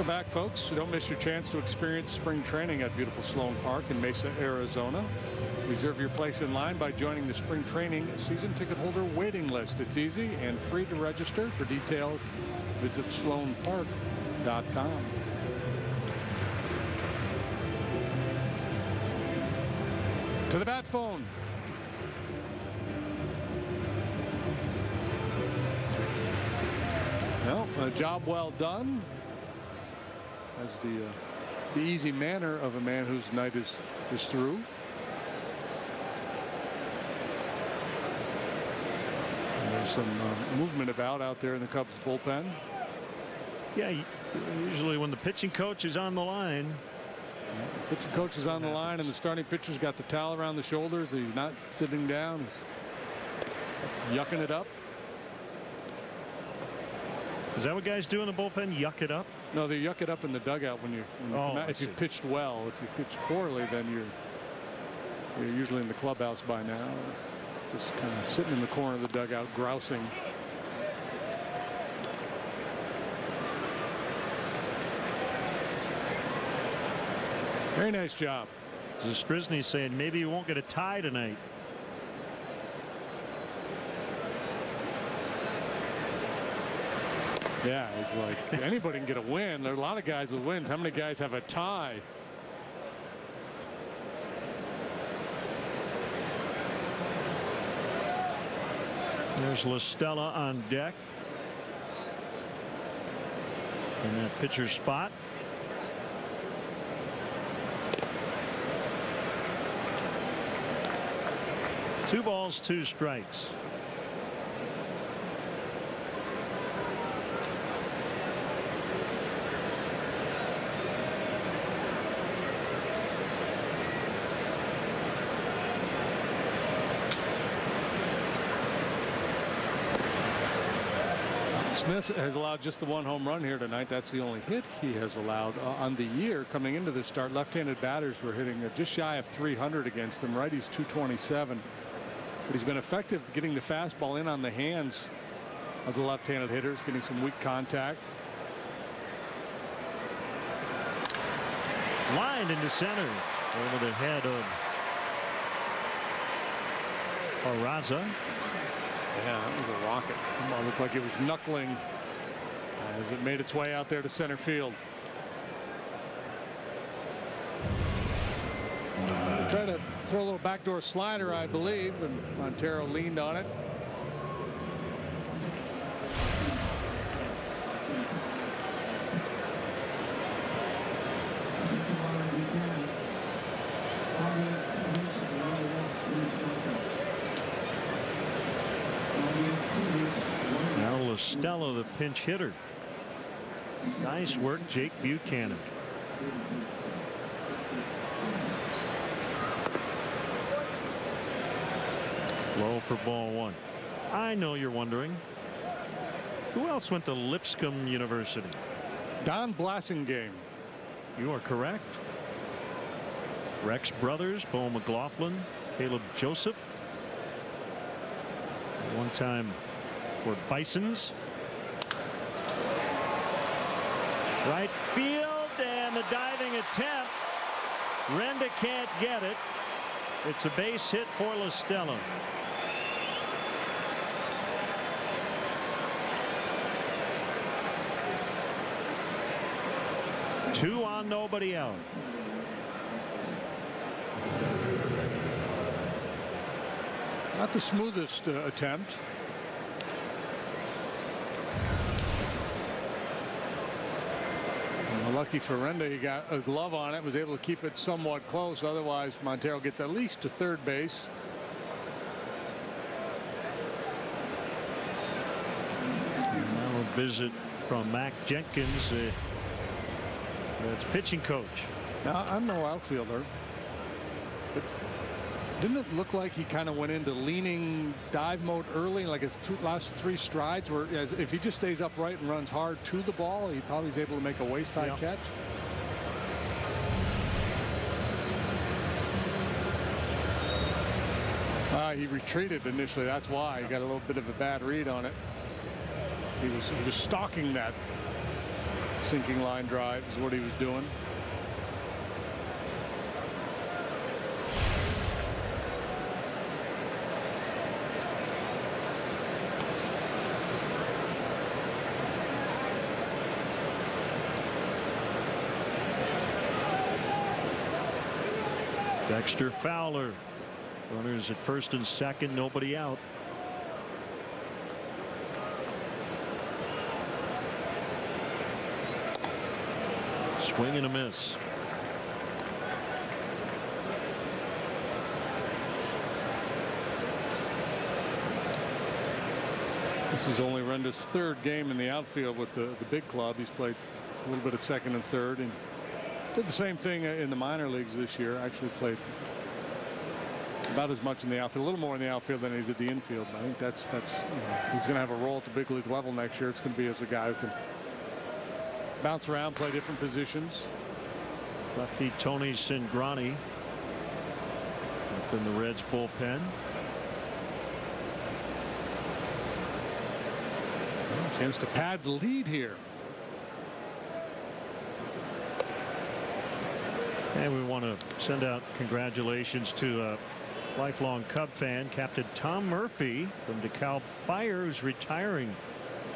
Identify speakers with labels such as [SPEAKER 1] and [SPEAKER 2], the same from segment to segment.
[SPEAKER 1] Welcome back, folks. Don't miss your chance to experience spring training at beautiful Sloan Park in Mesa, Arizona. Reserve your place in line by joining the spring training season ticket holder waiting list. It's easy and free to register. For details, visit sloanpark.com. To the bat phone. Well, a job well done. That's the easy manner of a man whose night is through. And there's some movement out there in the Cubs bullpen.
[SPEAKER 2] Yeah, usually when the pitching coach is on the line.
[SPEAKER 1] The pitching coach is on the line, and the starting pitcher's got the towel around the shoulders. He's not sitting down. He's yucking it up.
[SPEAKER 2] Is that what guys do in the bullpen? Yuck it up?
[SPEAKER 1] No, they yuck it up in the dugout when you come out. If you've pitched well. If you've pitched poorly, then you're usually in the clubhouse by now. Just kind of sitting in the corner of the dugout, grousing. Very nice job.
[SPEAKER 2] Zastryzny saying maybe you won't get a tie tonight.
[SPEAKER 1] Yeah, it's like anybody can get a win. There are a lot of guys with wins. How many guys have a tie?
[SPEAKER 2] There's La Stella on deck in that pitcher spot. Two balls, two strikes.
[SPEAKER 1] Smith has allowed just the one home run here tonight. That's the only hit he has allowed on the year. Coming into the start, left-handed batters were hitting just shy of 300 against them. Righties 227. But he's been effective getting the fastball in on the hands of the left-handed hitters, getting some weak contact.
[SPEAKER 2] Lined into center over the head of Peraza.
[SPEAKER 1] Yeah, that was a rocket. It looked like it was knuckling as it made its way out there to center field. They tried to throw a little backdoor slider, I believe, and Montero leaned on it.
[SPEAKER 2] Now La Stella, the pinch hitter. Nice work, Jake Buchanan. Low for ball one. I know you're wondering, who else went to Lipscomb University?
[SPEAKER 1] Don Blassingame.
[SPEAKER 2] You are correct. Rex brothers, Bo McLaughlin, Caleb Joseph. One time for Bisons. Right field, and the diving attempt. Renda can't get it. It's a base hit for La Stella. Two on, nobody out.
[SPEAKER 1] Not the smoothest attempt. Lucky for Renda, he got a glove on it, was able to keep it somewhat close. Otherwise, Montero gets at least to third base.
[SPEAKER 2] Now a visit from Mac Jenkins, that's pitching coach.
[SPEAKER 1] Now, I'm no outfielder, but didn't it look like he kind of went into leaning dive mode early, like his last three strides, where if he just stays upright and runs hard to the ball, he probably is able to make a waist-high catch? He retreated initially. That's why he got a little bit of a bad read on it. He was stalking that Sinking line drive is what he was doing.
[SPEAKER 2] Dexter Fowler. Runners at first and second, nobody out. Swing and a miss.
[SPEAKER 1] This is only Renda's third game in the outfield with the big club. He's played a little bit of second and third, and did the same thing in the minor leagues this year. Actually played about as much in the outfield, a little more in the outfield than he did the infield. And I think that's he's going to have a role at the big league level next year. It's going to be as a guy who can bounce around, play different positions.
[SPEAKER 2] Lefty Tony Cingrani up in the Reds bullpen.
[SPEAKER 1] Chance to pad the lead here.
[SPEAKER 2] And we want to send out congratulations to a lifelong Cub fan, Captain Tom Murphy from DeKalb Fire, who's retiring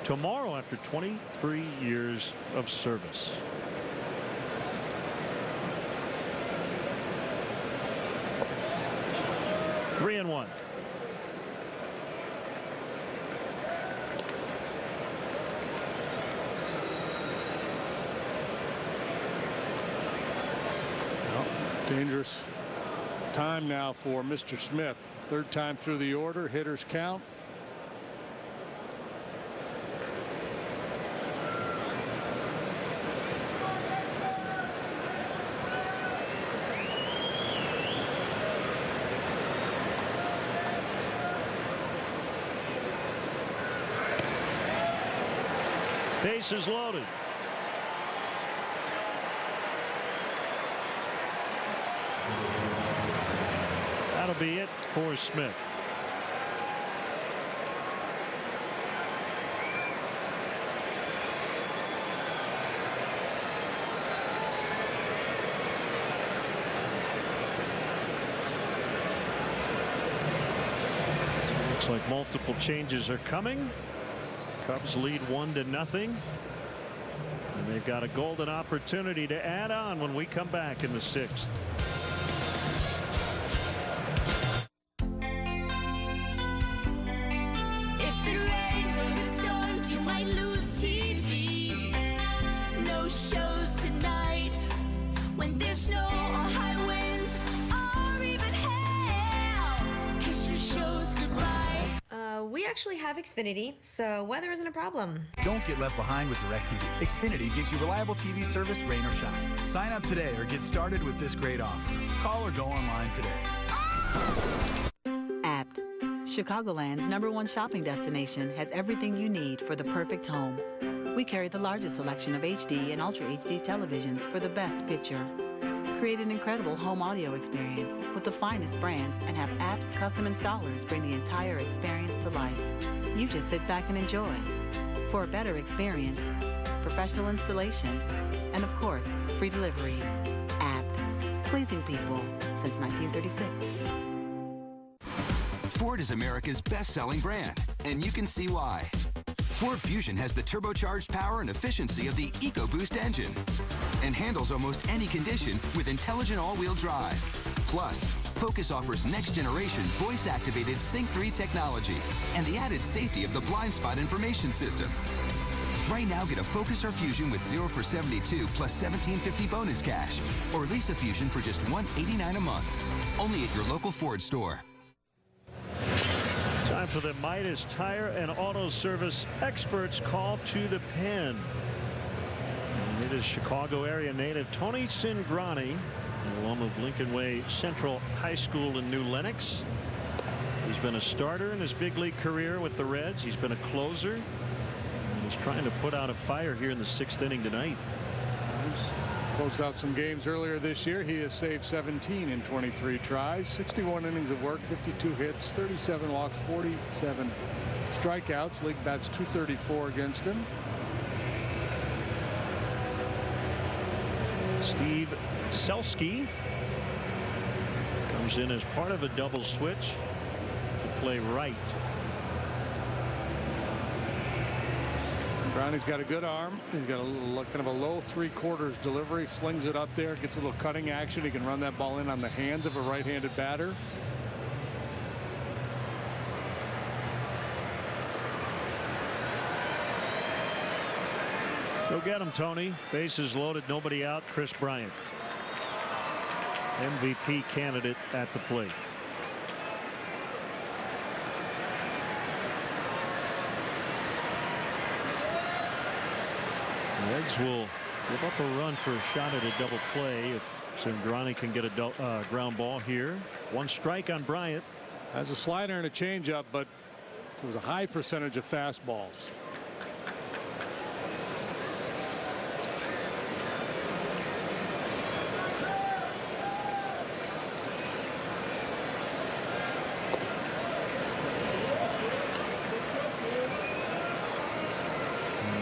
[SPEAKER 2] tomorrow after 23 years of service. Three and one.
[SPEAKER 1] Dangerous time now for Mr. Smith. Third time through the order. Hitters count.
[SPEAKER 2] Bases loaded. That'll be it for Smith. Looks like multiple changes are coming. Cubs lead 1-0. And they've got a golden opportunity to add on when we come back in the sixth.
[SPEAKER 3] Actually have Xfinity, so weather isn't a problem.
[SPEAKER 4] Don't get left behind with DirecTV. Xfinity gives you reliable TV service, rain or shine. Sign up today or get started with this great offer. Call or go online today.
[SPEAKER 5] Apt, Chicagoland's #1 shopping destination, has everything you need for the perfect home. We carry the largest selection of HD and Ultra HD televisions for the best picture. Create an incredible home audio experience with the finest brands and have Apt custom installers bring the entire experience to life. You just sit back and enjoy. For a better experience, professional installation, and of course, free delivery. Apt, pleasing people since 1936.
[SPEAKER 6] Ford is America's best-selling brand, and you can see why. Ford Fusion has the turbocharged power and efficiency of the EcoBoost engine and handles almost any condition with intelligent all-wheel drive. Plus, Focus offers next-generation voice-activated Sync 3 technology and the added safety of the blind spot information system. Right now, get a Focus or Fusion with 0 for 72 plus $17.50 bonus cash, or lease a Fusion for just $189 a month. Only at your local Ford store.
[SPEAKER 2] Time for the Midas Tire and Auto Service experts call to the pen. And it is Chicago area native Tony Cingrani, alum of Lincoln Way Central High School in New Lenox. He's been a starter in his big league career with the Reds. He's been a closer. And he's trying to put out a fire here in the 6th inning tonight.
[SPEAKER 1] He's closed out some games earlier this year. He has saved 17 in 23 tries, 61 innings of work, 52 hits, 37 walks, 47 strikeouts. League bats .234 against him.
[SPEAKER 2] Steve Selski comes in as part of a double switch to play right.
[SPEAKER 1] Brownie's got a good arm. He's got a little, kind of a low 3/4 delivery, slings it up there, gets a little cutting action. He can run that ball in on the hands of a right-handed batter.
[SPEAKER 2] Go get him, Tony. Bases loaded, nobody out. Chris Bryant, MVP candidate at the plate. The Reds will give up a run for a shot at a double play if Cingrani can get a ground ball here. One strike on Bryant.
[SPEAKER 1] Has a slider and a changeup, but it was a high percentage of fastballs.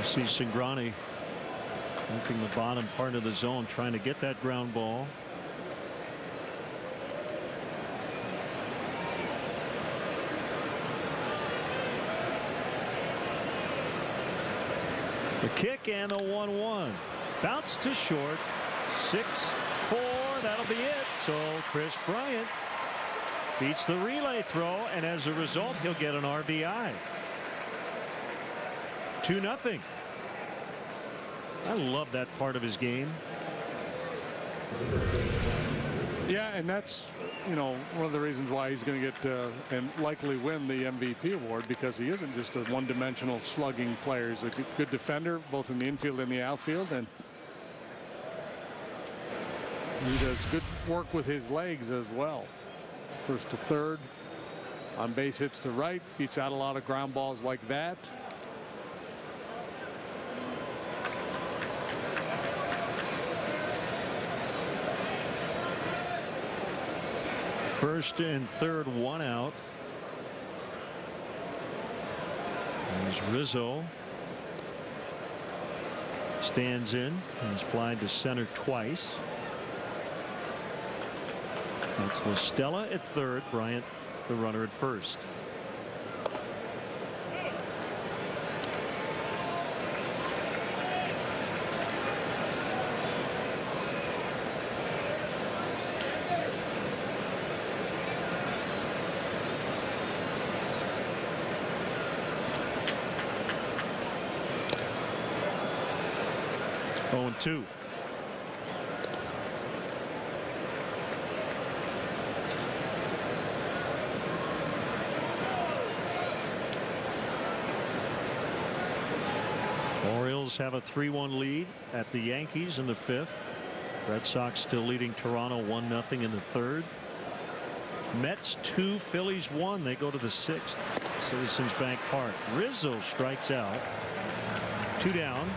[SPEAKER 2] See Cingrani working the bottom part of the zone, trying to get that ground ball. The kick and the 1-1. Bounce to short. 6-4. That'll be it. So Chris Bryant beats the relay throw, and as a result, he'll get an RBI. 2-0. I love that part of his game.
[SPEAKER 1] Yeah, and that's, you know, one of the reasons why he's going to get and likely win the MVP award, because he isn't just a one-dimensional slugging player. He's a good defender, both in the infield and the outfield, and he does good work with his legs as well. First to third, on base hits to right, beats out a lot of ground balls like that.
[SPEAKER 2] First and third, one out. There's Rizzo. Stands in. He's flied to center twice. That's LaStella at third. Bryant, the runner, at first. Oh, and 2. Orioles have a 3-1 lead at the Yankees in the 5th. Red Sox still leading Toronto 1-0 in the 3rd. Mets 2, Phillies 1. They go to the 6th. Citizens Bank Park. Rizzo strikes out. 2 down.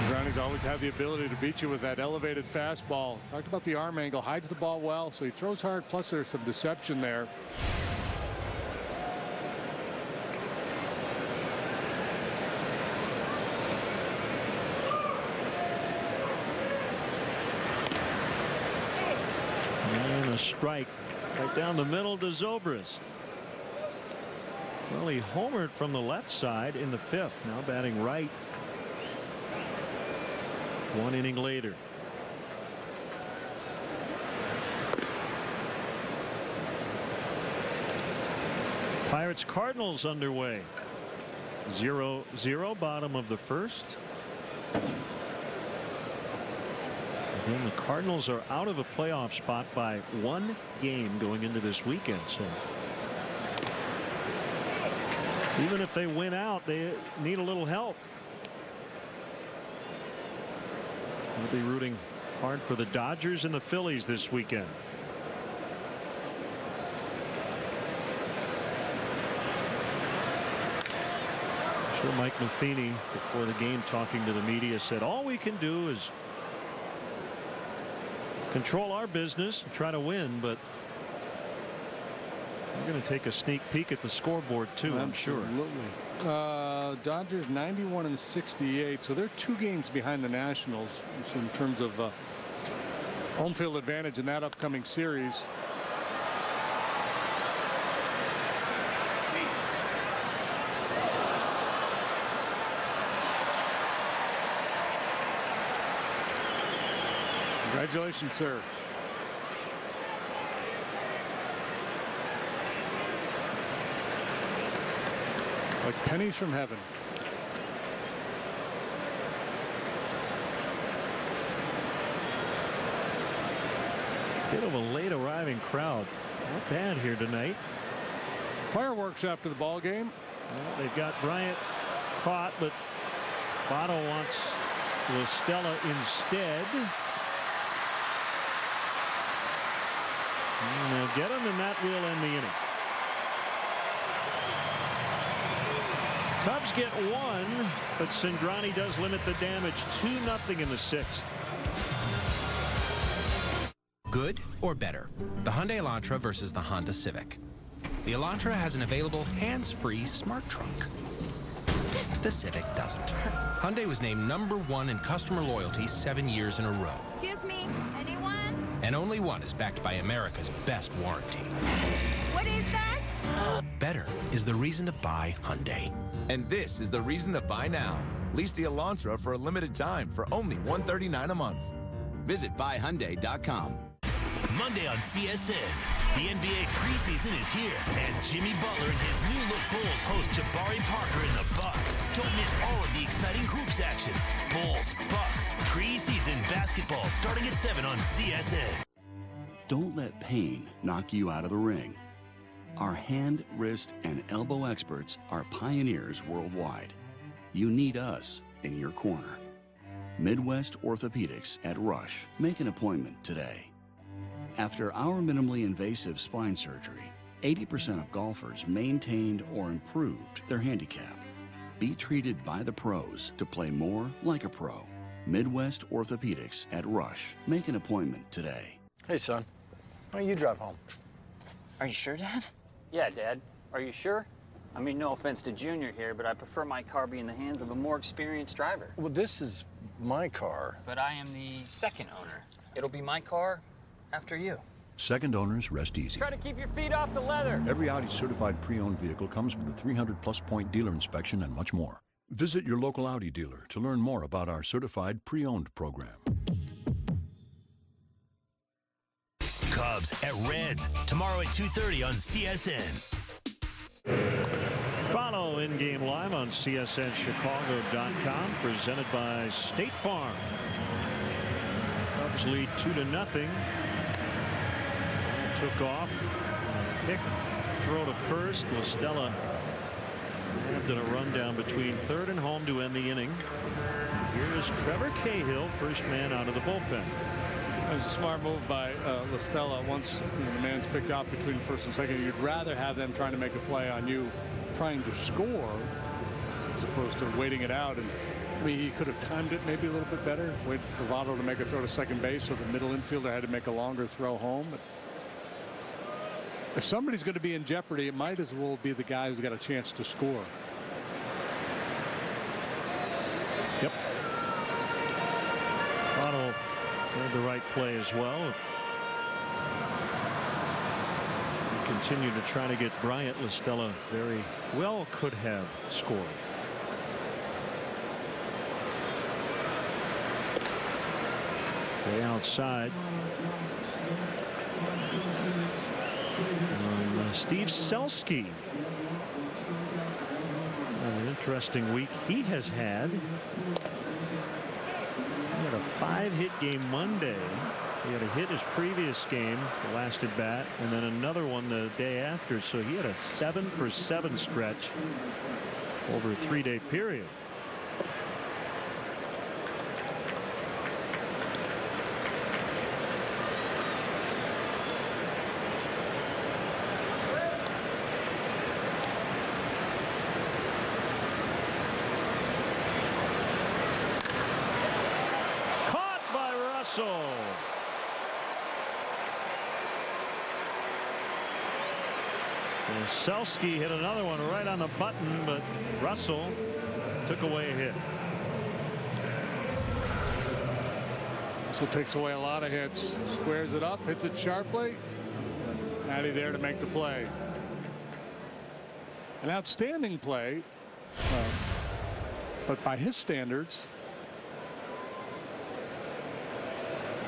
[SPEAKER 1] Brownie's always had the ability to beat you with that elevated fastball. Talked about the arm angle, hides the ball well, so he throws hard, plus there's some deception there.
[SPEAKER 2] And a strike right down the middle to Zobrist. Well, he homered from the left side in the 5th. Now batting right. 1 inning later. Pirates Cardinals underway. 0-0, bottom of the 1st. And the Cardinals are out of a playoff spot by 1 game going into this weekend. So even if they win out, they need a little help. We'll be rooting hard for the Dodgers and the Phillies this weekend. I'm sure Mike Matheny, before the game, talking to the media, said all we can do is control our business and try to win, but We're going to take a sneak peek at the scoreboard too. I'm sure.
[SPEAKER 1] Absolutely. Dodgers 91 and 68, so they're 2 games behind the Nationals in terms of home field advantage in that upcoming series. Congratulations, sir. Like pennies from heaven.
[SPEAKER 2] Bit of a late arriving crowd. Not bad here tonight.
[SPEAKER 1] Fireworks after the ball game.
[SPEAKER 2] Well, they've got Bryant caught, but Votto wants LaStella instead. And they'll get him, and that will end the inning. Cubs get 1, but Cindrani does limit the damage. 2-0 in the 6th.
[SPEAKER 7] Good or better? The Hyundai Elantra versus the Honda Civic. The Elantra has an available hands-free smart trunk. The Civic doesn't. Hyundai was named #1 in customer loyalty 7 years in a row.
[SPEAKER 8] Excuse me, anyone?
[SPEAKER 7] And only one is backed by America's best warranty.
[SPEAKER 8] What is that?
[SPEAKER 7] Better is the reason to buy Hyundai.
[SPEAKER 9] And this is the reason to buy now. Lease the Elantra for a limited time for only $139 a month.
[SPEAKER 6] Visit buyhyundai.com.
[SPEAKER 10] Monday on CSN, the NBA preseason is here as Jimmy Butler and his new look Bulls host Jabari Parker and the Bucks. Don't miss all of the exciting hoops action. Bulls, Bucks, preseason basketball starting at 7 on CSN.
[SPEAKER 11] Don't let pain knock you out of the ring. Our hand, wrist, and elbow experts are pioneers worldwide. You need us in your corner. Midwest Orthopedics at Rush. Make an appointment today. After our minimally invasive spine surgery, 80% of golfers maintained or improved their handicap. Be treated by the pros to play more like a pro. Midwest Orthopedics at Rush. Make an appointment today.
[SPEAKER 12] Hey, son. Why don't you drive home?
[SPEAKER 13] Are you sure, Dad? Yeah, Dad. Are you sure? I mean, no offense to Junior here, but I prefer my car be in the hands of a more experienced driver.
[SPEAKER 12] Well, this is my car.
[SPEAKER 13] But I am the second owner. It'll be my car after you.
[SPEAKER 14] Second owners rest easy.
[SPEAKER 13] Try to keep your feet off the leather.
[SPEAKER 14] Every Audi certified pre-owned vehicle comes with a 300-plus point dealer inspection and much more. Visit your local Audi dealer to learn more about our certified pre-owned program.
[SPEAKER 10] Cubs at Reds tomorrow at 2:30 on CSN.
[SPEAKER 2] Follow in-game live on CSNChicago.com, presented by State Farm. Cubs lead 2-0. Took off. Pick, throw to first. LaStella nabbed in a rundown between third and home to end the inning. Here is Trevor Cahill, first man out of the bullpen.
[SPEAKER 1] It was a smart move by LaStella. Once the man's picked out between first and second, you'd rather have them trying to make a play on you trying to score as opposed to waiting it out. And I mean, he could have timed it maybe a little bit better, waited for Votto to make a throw to second base, so the middle infielder had to make a longer throw home. But if somebody's going to be in jeopardy, it might as well be the guy who's got a chance to score.
[SPEAKER 2] Yep. Votto made the right play as well. He continued to try to get Bryant. LaStella very well could have scored. Okay, outside. Steve Selski. An interesting week he has had. He had a 5-hit game Monday. He had a hit his previous game, the last at bat, and then another one the day after. So he had a 7-for-7 stretch over a 3-day period. Selski hit another one right on the button, but Russell took away a hit.
[SPEAKER 1] Russell takes away a lot of hits. Squares it up, hits it sharply. Matty there to make the play. An outstanding play, but by his standards,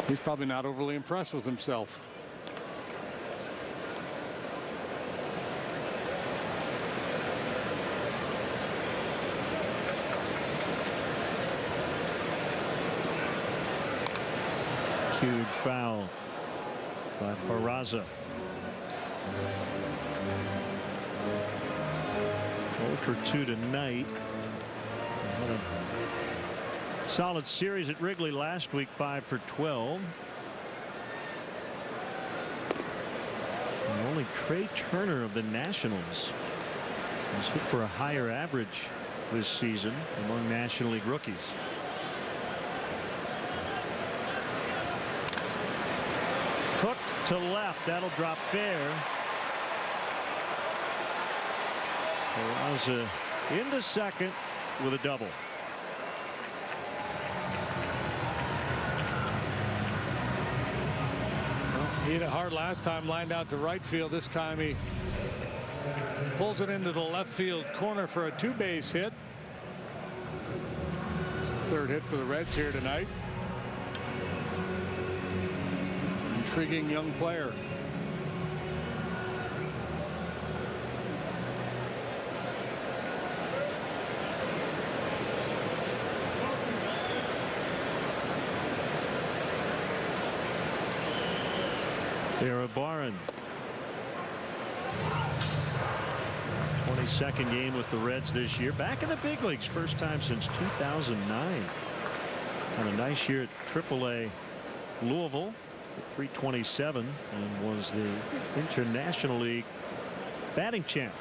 [SPEAKER 1] he's probably not overly impressed with himself.
[SPEAKER 2] Cued foul by Peraza. 0 for 2 tonight. Had a solid series at Wrigley last week, 5 for 12. And only Trey Turner of the Nationals has hit for a higher average this season among National League rookies. Hooked to left. That'll drop fair. Peraza into second with a double.
[SPEAKER 1] Well, he hit it hard last time, lined out to right field. This time he pulls it into the left field corner for a 2-base hit. It's the 3rd hit for the Reds here tonight. Intriguing young player.
[SPEAKER 2] Barron. 22nd game with the Reds this year. Back in the big leagues. First time since 2009. Had a nice year at AAA Louisville at 327 and was the International League batting champ.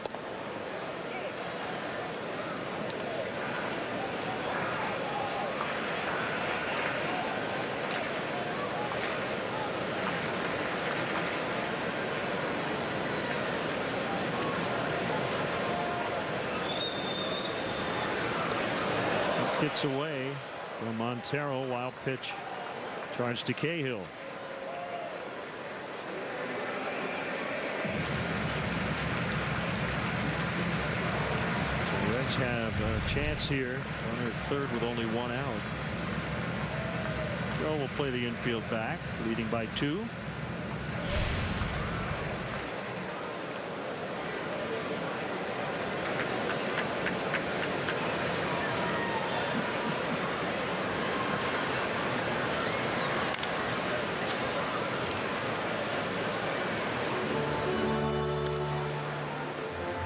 [SPEAKER 2] Gets away from Montero. Wild pitch charged to Cahill. The Reds have a chance here. Runner at third with only 1 out. Joe will play the infield back, leading by 2.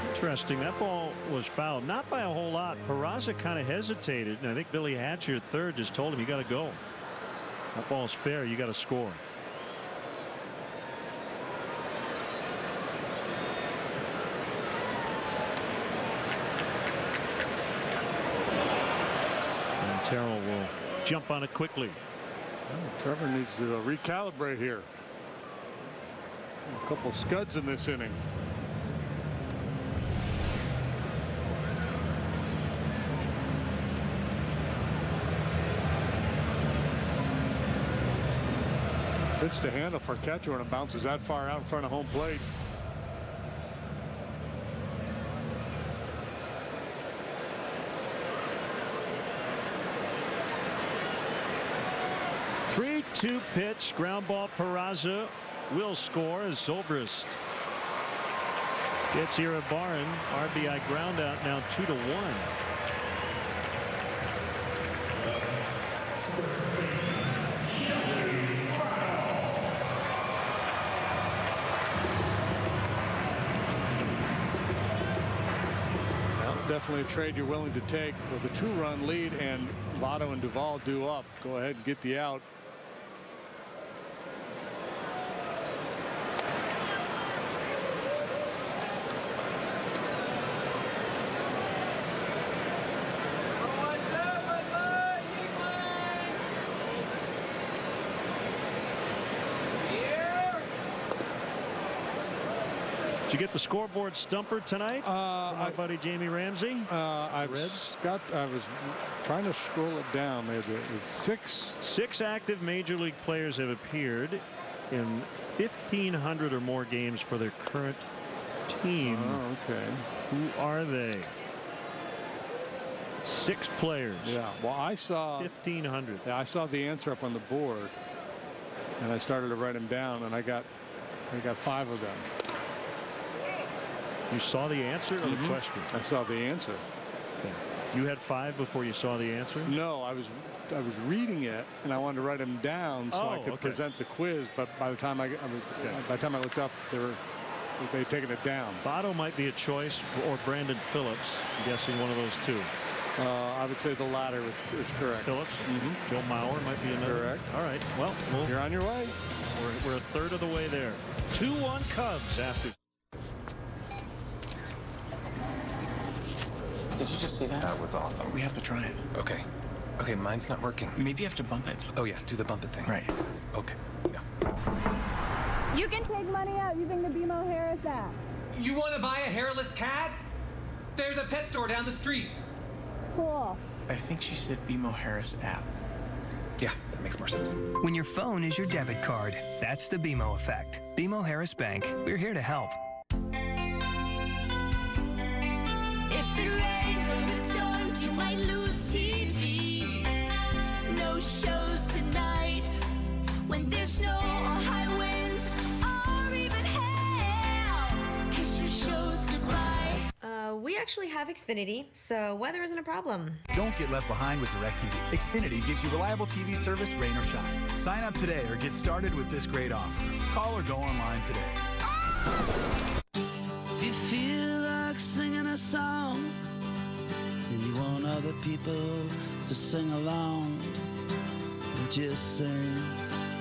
[SPEAKER 2] Interesting. That ball was fouled, not by a whole lot. Peraza kind of hesitated, and I think Billy Hatcher at third just told him, you got to go. That ball's fair. You got to score. And Terrell will jump on it quickly.
[SPEAKER 1] Oh, Trevor needs to recalibrate here. A couple scuds in this inning. Pitch to handle for catcher when it bounces that far out in front of home plate.
[SPEAKER 2] The 3-2 pitch, ground ball. Peraza will score as Zobrist gets here at Barron. RBI ground out, now 2-1.
[SPEAKER 1] Definitely a trade you're willing to take with a 2-run lead and Votto and Duvall due up. Go ahead and get the out.
[SPEAKER 2] Did you get the scoreboard stumper tonight from our buddy Jamie Ramsey?
[SPEAKER 1] I was trying to scroll it down. They had
[SPEAKER 2] six active major league players have appeared in 1,500 or more games for their current team.
[SPEAKER 1] Oh, okay.
[SPEAKER 2] Who are they? 6 players.
[SPEAKER 1] Yeah. Well, I saw
[SPEAKER 2] 1,500.
[SPEAKER 1] Yeah, I saw the answer up on the board, and I started to write them down, and I got 5 of them.
[SPEAKER 2] You saw the answer or the question?
[SPEAKER 1] I saw the answer.
[SPEAKER 2] Okay. You had 5 before you saw the answer?
[SPEAKER 1] No, I was reading it, and I wanted to write them down so I could present the quiz. But by the time I looked up, they'd taken it down.
[SPEAKER 2] Votto might be a choice, or Brandon Phillips. I'm guessing one of those 2.
[SPEAKER 1] I would say the latter is correct.
[SPEAKER 2] Phillips. Joe Mauer might be another.
[SPEAKER 1] Correct.
[SPEAKER 2] All right. Well,
[SPEAKER 1] you're on your way.
[SPEAKER 2] We're a third of the way there. 2-1 Cubs after.
[SPEAKER 15] Did you just see that?
[SPEAKER 16] That was awesome.
[SPEAKER 15] We have to try it.
[SPEAKER 16] Okay. Okay, mine's not working.
[SPEAKER 15] Maybe you have to bump it.
[SPEAKER 16] Oh, yeah, do the bump it thing.
[SPEAKER 15] Right.
[SPEAKER 16] Okay. Yeah.
[SPEAKER 8] You can take money out using the BMO Harris app.
[SPEAKER 17] You want to buy a hairless cat? There's a pet store down the street.
[SPEAKER 8] Cool.
[SPEAKER 15] I think she said BMO Harris app.
[SPEAKER 16] Yeah, that makes more sense.
[SPEAKER 18] When your phone is your debit card, that's the BMO effect. BMO Harris Bank. We're here to help.
[SPEAKER 19] If it rains or it storms, you might lose TV. No shows tonight. When there's snow or high winds or even hail, kiss your shows goodbye.
[SPEAKER 3] We actually have Xfinity, so weather isn't a problem.
[SPEAKER 4] Don't get left behind with DirecTV. Xfinity gives you reliable TV service, rain or shine. Sign up today or get started with this great offer. Call or go online today.
[SPEAKER 20] If you feel like singing a song and you want other people to sing along, just sing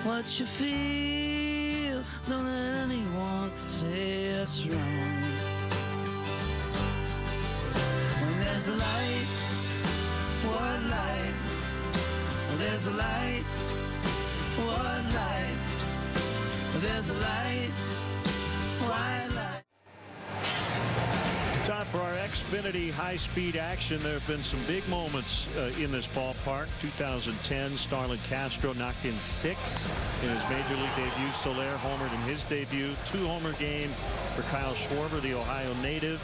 [SPEAKER 20] what you feel. Don't let anyone say it's wrong. When there's a light, what light? When there's a light, what light? When there's a light, why light?
[SPEAKER 2] Time for our Xfinity high-speed action. There have been some big moments in this ballpark. 2010, Starlin Castro knocked in 6 in his major league debut. Soler homered in his debut. 2-homer game for Kyle Schwarber, the Ohio native.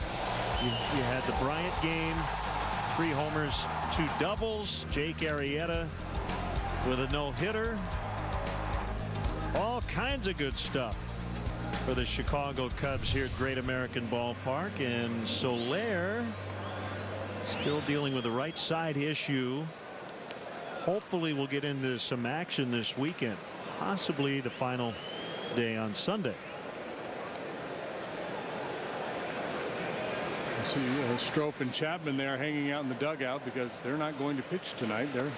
[SPEAKER 2] You had the Bryant game, 3 homers, 2 doubles. Jake Arrieta with a no-hitter. All kinds of good stuff for the Chicago Cubs here at Great American Ballpark. And Soler still dealing with the right side issue. Hopefully we'll get into some action this weekend, possibly the final day on Sunday.
[SPEAKER 1] See Strop and Chapman there hanging out in the dugout because they're not going to pitch tonight. They're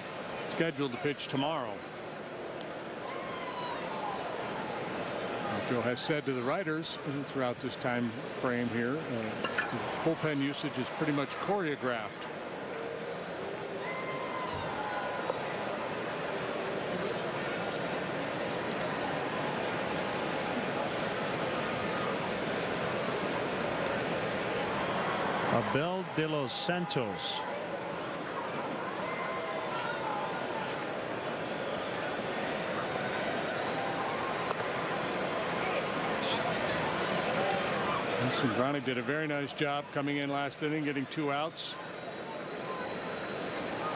[SPEAKER 1] scheduled to pitch tomorrow. As Joe has said to the writers throughout this time frame here, bullpen usage is pretty much choreographed.
[SPEAKER 2] Abel de los Santos.
[SPEAKER 1] Grani did a very nice job coming in last inning, getting 2 outs,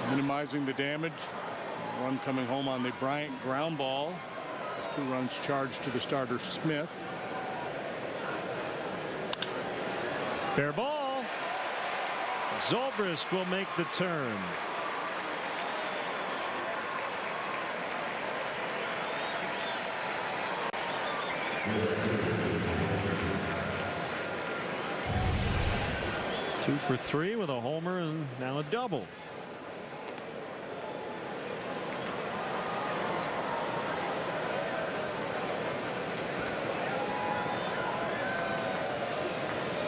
[SPEAKER 1] minimizing the damage. One coming home on the Bryant ground ball. There's 2 runs charged to the starter Smith.
[SPEAKER 2] Fair ball. Zobrist will make the turn. Two for 3 with a homer and now a double.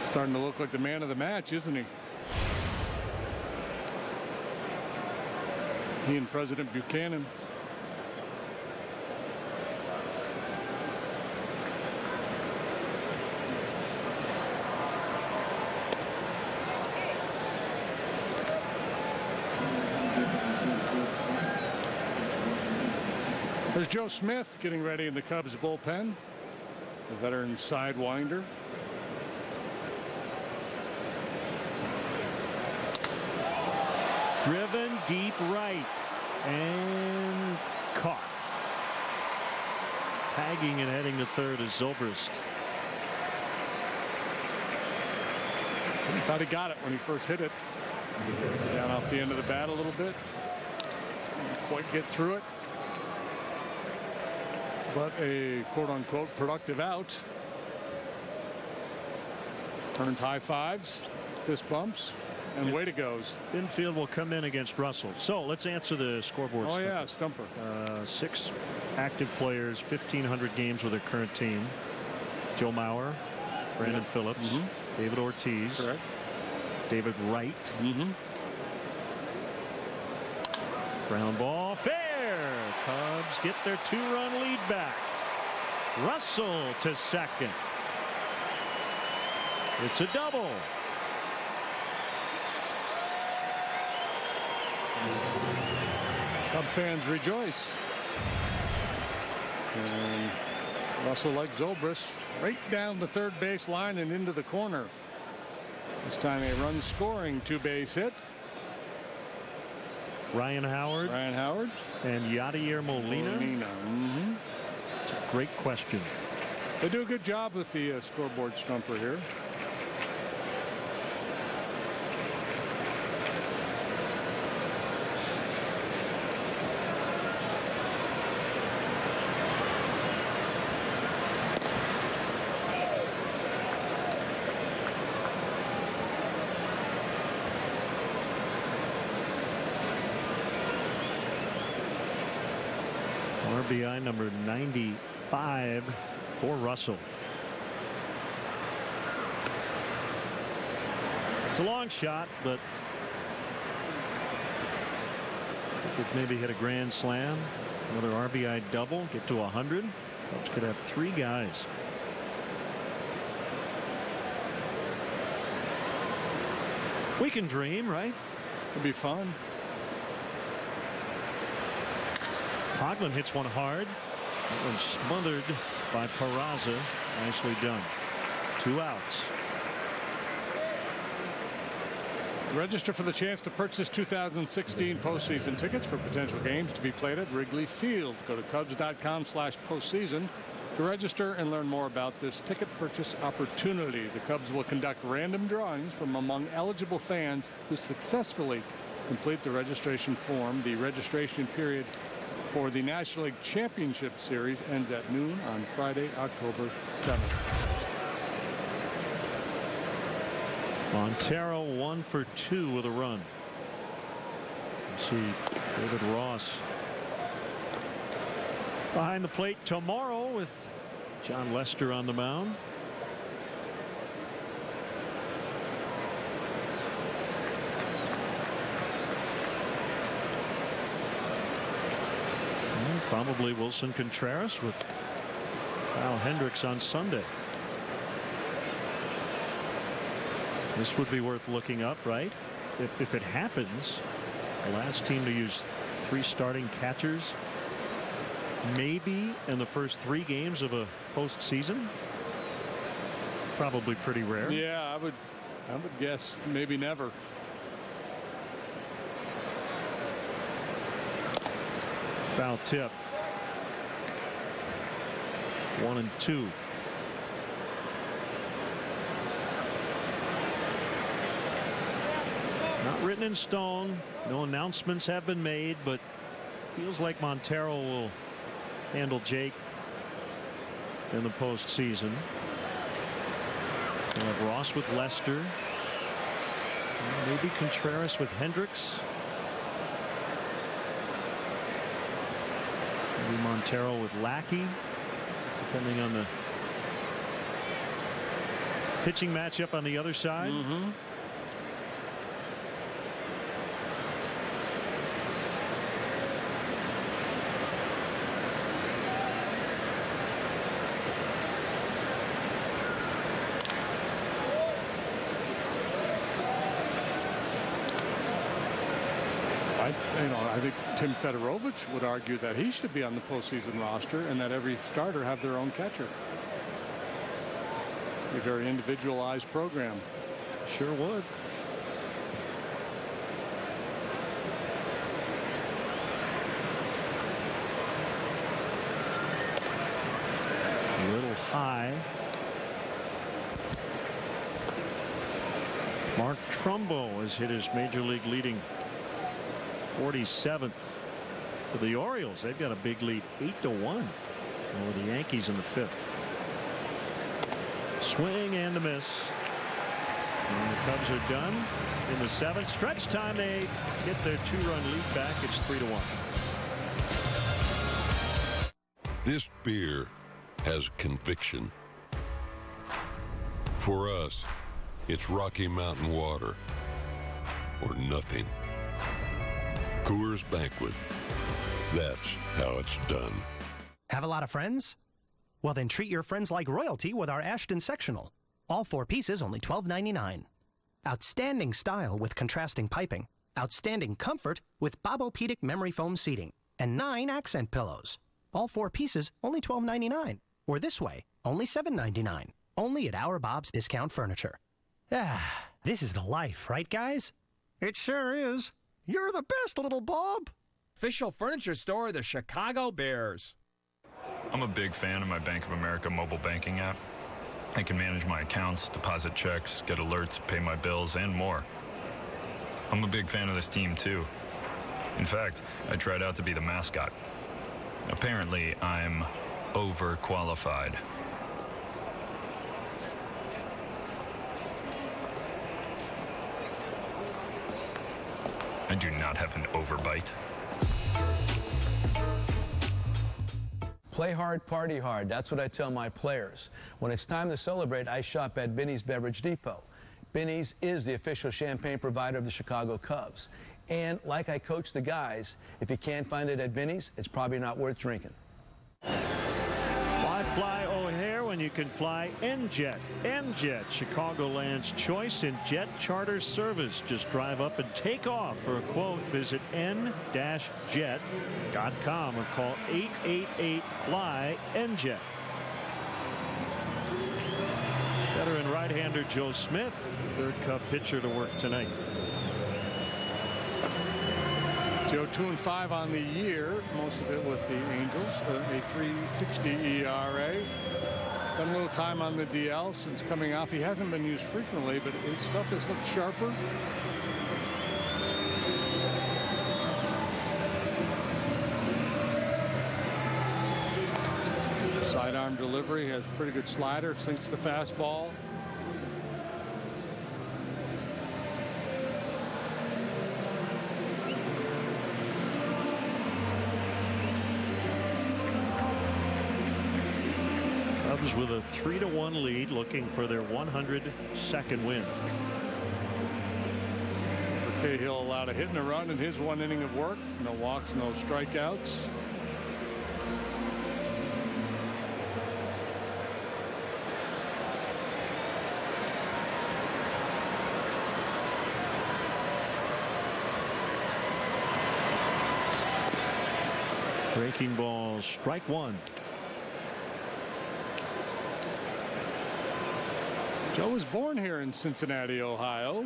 [SPEAKER 1] Starting to look like the man of the match, isn't he? He and President Buchanan. There's Joe Smith getting ready in the Cubs bullpen, the veteran sidewinder.
[SPEAKER 2] Driven deep right and caught. Tagging and heading to third is Zobrist.
[SPEAKER 1] He thought he got it when he first hit it. Down off the end of the bat a little bit. Didn't quite get through it. But a quote-unquote productive out. Turns high fives, fist bumps, and away it goes.
[SPEAKER 2] Infield will come in against Russell. So let's answer the scoreboard.
[SPEAKER 1] Oh, yeah, stumper.
[SPEAKER 2] 6 active players, 1,500 games with their current team. Joe Mauer, Brandon Phillips, David Ortiz,
[SPEAKER 1] correct.
[SPEAKER 2] David Wright. Ground ball, fair. Cubs get their 2-run lead back. Russell to second. It's a double.
[SPEAKER 1] Cub fans rejoice. And Russell, like Zobrist, right down the third base line and into the corner. This time a run scoring 2-base hit.
[SPEAKER 2] Ryan Howard. And Yadier Molina. It's a great question.
[SPEAKER 1] They do a good job with the scoreboard stumper here.
[SPEAKER 2] RBI number 95 for Russell. It's a long shot, but could maybe hit a grand slam, another RBI double, get to 100. Cubs could have 3 guys. We can dream, right?
[SPEAKER 1] It'd be fun.
[SPEAKER 2] Coghlan hits one hard. That one's smothered by Peraza. Nicely done. 2 outs.
[SPEAKER 1] Register for the chance to purchase 2016 postseason tickets for potential games to be played at Wrigley Field. Go to Cubs.com/postseason to register and learn more about this ticket purchase opportunity. The Cubs will conduct random drawings from among eligible fans who successfully complete the registration form. The registration period for the National League Championship Series ends at noon on Friday, October 7th.
[SPEAKER 2] Montero 1 for 2 with a run. You see David Ross behind the plate tomorrow with John Lester on the mound. And probably Wilson Contreras with Kyle Hendricks on Sunday. This would be worth looking up, right? If it happens, the last team to use 3 starting catchers maybe in the first 3 games of a postseason. Probably pretty rare.
[SPEAKER 1] Yeah, I would guess maybe never.
[SPEAKER 2] Foul tip. 1-2. Not written in stone. No announcements have been made, but feels like Montero will handle Jake in the postseason. We'll have Ross with Lester. And maybe Contreras with Hendricks. Maybe Montero with Lackey, depending on the pitching matchup on the other side.
[SPEAKER 1] I think Tim Fedorovich would argue that he should be on the postseason roster and that every starter have their own catcher. A very individualized program.
[SPEAKER 2] Sure would. A little high. Mark Trumbo has hit his major league leading 47th for the Orioles. They've got a big lead, 8-1 over the Yankees in the 5th. Swing and a miss. And the Cubs are done in the 7th. Stretch time, they get their 2-run lead back. It's 3-1.
[SPEAKER 21] This beer has conviction. For us, it's Rocky Mountain water or nothing. Coors Banquet. That's how it's done.
[SPEAKER 22] Have a lot of friends? Well, then treat your friends like royalty with our Ashton Sectional. All 4 pieces, only $12.99. Outstanding style with contrasting piping. Outstanding comfort with Bobopedic memory foam seating. And 9 accent pillows. All 4 pieces, only $12.99. Or this way, only $7.99. Only at Our Bob's Discount Furniture. Ah, this is the life, right, guys? It sure is. You're the best, little Bob.
[SPEAKER 23] Official furniture store of the Chicago Bears. I'm a big fan of my Bank of America mobile banking app. I can manage my accounts, deposit checks, get alerts, pay my bills, and more. I'm a big fan of this team, too. In fact, I tried out to be the mascot. Apparently, I'm overqualified. I do not have an overbite.
[SPEAKER 24] Play hard, party hard. That's what I tell my players. When it's time to celebrate, I shop at Binny's Beverage Depot. Binny's is the official champagne provider of the Chicago Cubs. And like I coach the guys, if you can't find it at Binny's, it's probably not worth drinking.
[SPEAKER 2] Why fly O'Hare when you can fly NJet? NJet, Chicagoland's choice in jet charter service. Just drive up and take off. For a quote, visit n-jet.com or call 888-FLY-NJET. Veteran right-hander Joe Smith, third Cub pitcher to work tonight.
[SPEAKER 1] Joe 2-5 on the year, most of it with the Angels, a .360 ERA. Spent a little time on the DL since coming off. He hasn't been used frequently, but his stuff has looked sharper. Sidearm delivery, has pretty good slider, sinks the fastball.
[SPEAKER 2] Cubs with a 3-1 lead, looking for their 102nd win.
[SPEAKER 1] Cahill allowed a hit and a run in his 1 inning of work. No walks, no strikeouts.
[SPEAKER 2] Breaking ball, strike 1.
[SPEAKER 1] Joe was born here in Cincinnati, Ohio.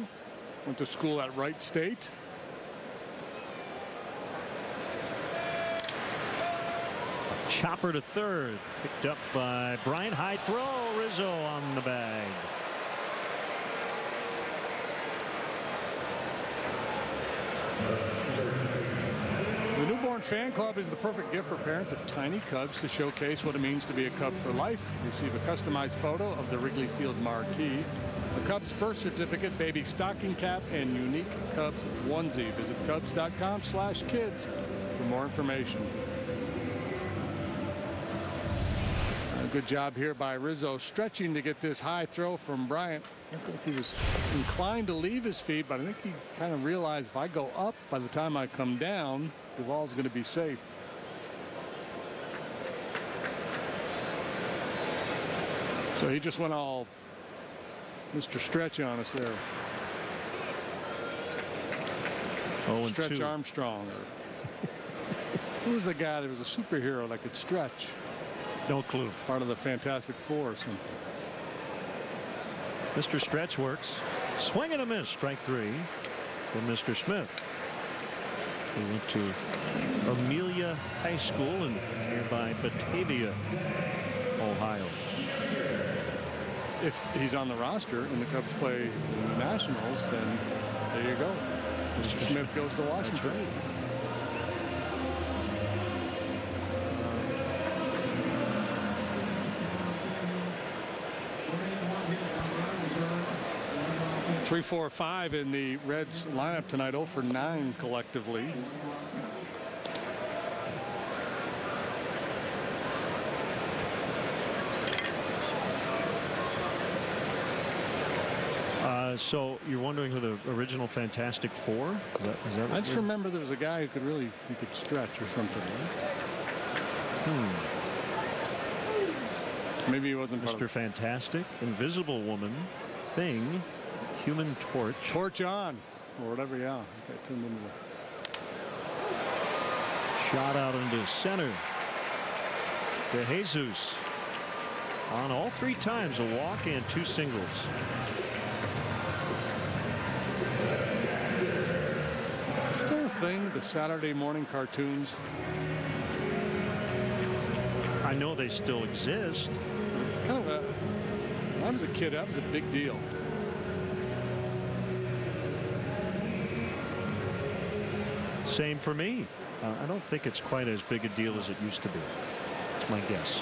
[SPEAKER 1] Went to school at Wright State.
[SPEAKER 2] Chopper to third, picked up by Bryant. High throw, Rizzo on the bag.
[SPEAKER 1] The Newborn Fan Club is the perfect gift for parents of tiny Cubs to showcase what it means to be a Cub for life. Receive a customized photo of the Wrigley Field marquee, a Cubs birth certificate, baby stocking cap, and unique Cubs onesie. Visit Cubs.com/kids for more information. A good job here by Rizzo, stretching to get this high throw from Bryant. I think he was inclined to leave his feet, but I think he kind of realized if I go up, by the time I come down, Duvall's going to be safe. So he just went all Mr. Stretch on us there. Stretch Armstrong. Who was the guy that was a superhero that could stretch?
[SPEAKER 2] No clue.
[SPEAKER 1] Part of the Fantastic Four or something.
[SPEAKER 2] Mr. Stretch works. Swing and a miss. Strike 3 for Mr. Smith. He went to Amelia High School in nearby Batavia, Ohio.
[SPEAKER 1] If he's on the roster and the Cubs play in the Nationals, then there you go. Mr. Smith goes to Washington.
[SPEAKER 2] That's right.
[SPEAKER 1] Three, 4, 5 in the Reds lineup tonight. 0 for 9 collectively.
[SPEAKER 2] So you're wondering who the original Fantastic Four? Is that
[SPEAKER 1] I just remember there was a guy who could stretch or something. Maybe he wasn't
[SPEAKER 2] Mr. Fantastic, Invisible Woman, Thing, Human Torch.
[SPEAKER 1] Torch on, or whatever, yeah. Okay, tuned into
[SPEAKER 2] Shot out into center. De Jesus. On all 3 times, a walk and 2 singles.
[SPEAKER 1] Still a thing, the Saturday morning cartoons.
[SPEAKER 2] I know they still exist.
[SPEAKER 1] It's kind of when I was a kid, that was a big deal.
[SPEAKER 2] Same for me. I don't think it's quite as big a deal as it used to be. That's my guess.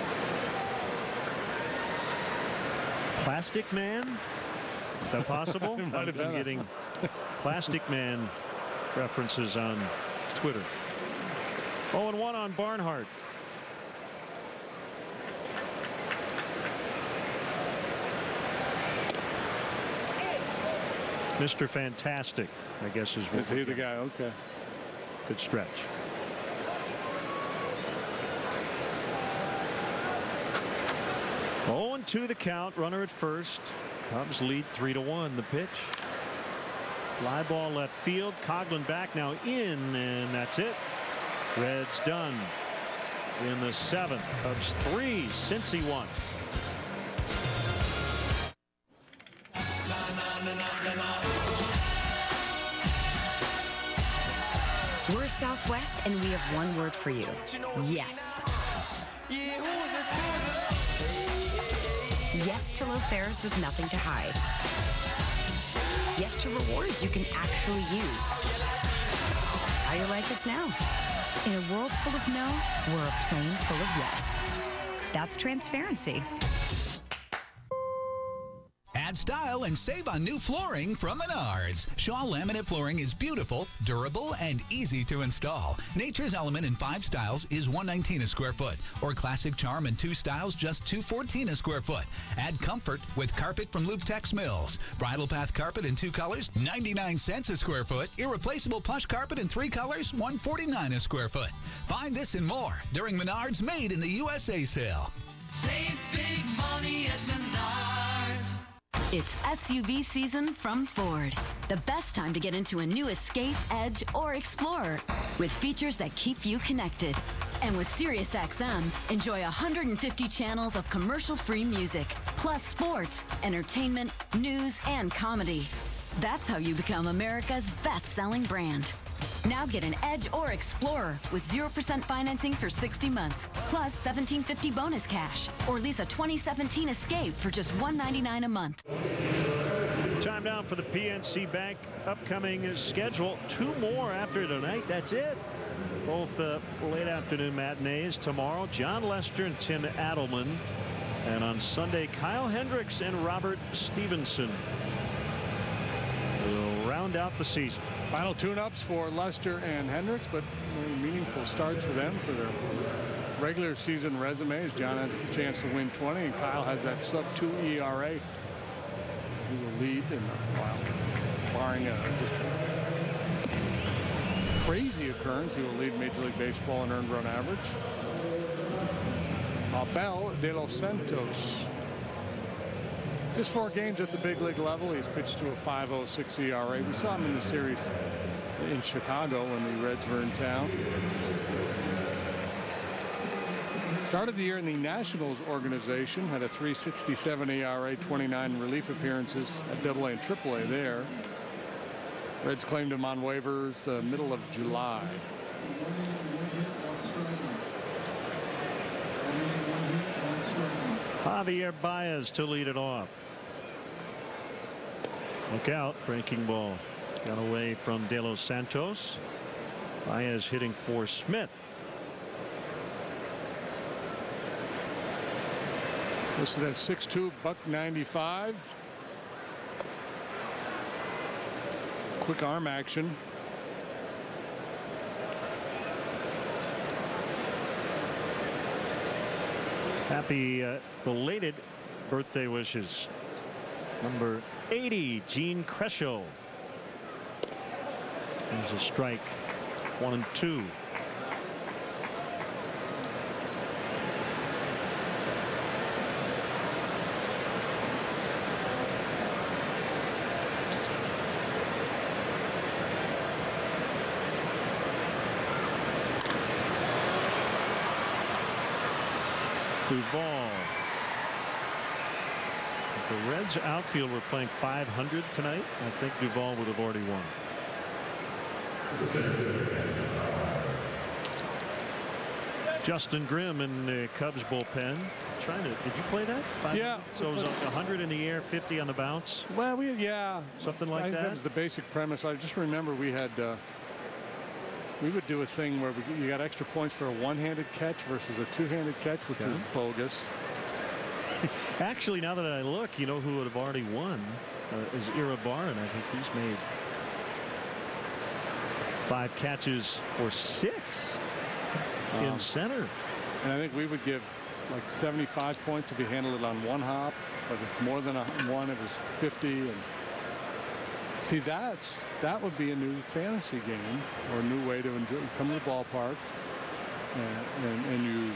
[SPEAKER 2] Plastic Man? Is that possible?
[SPEAKER 1] Might have been.
[SPEAKER 2] I'm getting Plastic Man references on Twitter. 0-1 on Barnhart. Mr. Fantastic, I guess is what.
[SPEAKER 1] Is he the guy? Okay.
[SPEAKER 2] Good stretch. Oh, and 2 the count. Runner at first. Cubs lead 3-1. The pitch. Fly ball left field. Coghlan back now in, and that's it. Reds done in the 7th. Cubs 3, Cincy 1.
[SPEAKER 5] We're Southwest, and we have one word for you. Yes. Yes to low fares with nothing to hide. Yes to rewards you can actually use. How your life is now. In a world full of no, we're a plane full of yes. That's transparency.
[SPEAKER 6] Add style and save on new flooring from Menards. Shaw laminate flooring is beautiful, durable, and easy to install. Nature's Element in 5 styles is $119 a square foot, or Classic Charm in 2 styles just $214 a square foot. Add comfort with carpet from Looptex Mills. Bridal Path carpet in 2 colors, 99 cents a square foot. Irreplaceable plush carpet in 3 colors, $149 a square foot. Find this and more during Menards Made in the USA sale.
[SPEAKER 19] Save big money at Menards.
[SPEAKER 7] It's SUV season from Ford. The best time to get into a new Escape, Edge, or Explorer with features that keep you connected. And with SiriusXM, enjoy 150 channels of commercial-free music, plus sports, entertainment, news, and comedy. That's how you become America's best-selling brand. Now get an Edge or Explorer with 0% financing for 60 months, plus $1,750 bonus cash, or lease a 2017 Escape for just $199 a month.
[SPEAKER 2] Time down for the PNC Bank upcoming schedule. 2 more after tonight. That's it. Both late afternoon matinees tomorrow. John Lester and Tim Adelman. And on Sunday, Kyle Hendricks and Robert Stevenson will round out the season.
[SPEAKER 1] Final tune-ups for Lester and Hendricks, but meaningful starts for them for their regular season resumes. John has a chance to win 20, and Kyle has that sub-2 ERA. He will lead in a while, barring just a crazy occurrence. He will lead Major League Baseball in earned run average. Abel de los Santos. Just 4 games at the big league level. He's pitched to a 5.06 ERA. We saw him in the series in Chicago when the Reds were in town. Started the year in the Nationals organization, had a .367 ERA, 29 relief appearances at AA and AAA there. Reds claimed him on waivers middle of July.
[SPEAKER 2] Javier Baez to lead it off. Look out, breaking ball. Got away from De Los Santos. Baez hitting for Smith.
[SPEAKER 1] Listed at 6'2", $195. Quick arm action.
[SPEAKER 2] Happy belated birthday wishes. Number 80, Gene Crescio. There's a strike. 1-2. Duvall. If the Reds outfield were playing .500 tonight, I think Duvall would have already won. Justin Grimm in the Cubs bullpen. Did you play that? 500?
[SPEAKER 1] Yeah.
[SPEAKER 2] So it was like 100 in the air, 50 on the bounce.
[SPEAKER 1] Well, something
[SPEAKER 2] like that.
[SPEAKER 1] That was the basic premise. I just remember we had. We would do a thing where you got extra points for a one-handed catch versus a two-handed catch, which was bogus.
[SPEAKER 2] Actually, now that I look, you know who would have already won is Iribarren. I think he's made 5 catches for 6 in center.
[SPEAKER 1] And I think we would give like 75 points if he handled it on one hop, but if more than one, it was 50. And see, that would be a new fantasy game or a new way to enjoy. Come to the ballpark, and you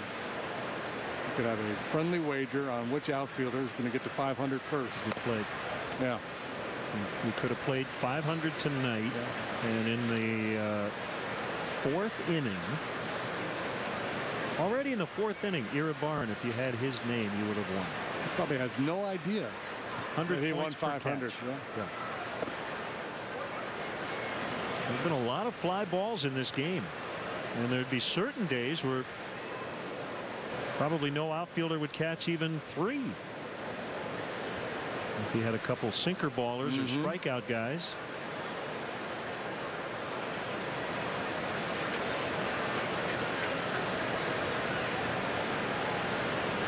[SPEAKER 1] could have a friendly wager on which outfielder is going to get to 500 first.
[SPEAKER 2] He played.
[SPEAKER 1] Yeah.
[SPEAKER 2] We could have played 500 tonight, and in the 4th inning, already in the 4th inning, Iribarren, if you had his name, you would have won.
[SPEAKER 1] He probably has no idea.
[SPEAKER 2] 100
[SPEAKER 1] he
[SPEAKER 2] points
[SPEAKER 1] won 500.
[SPEAKER 2] Yeah. There's been a lot of fly balls in this game, and there'd be certain days where probably no outfielder would catch even 3. If he had a couple sinker ballers or strikeout guys.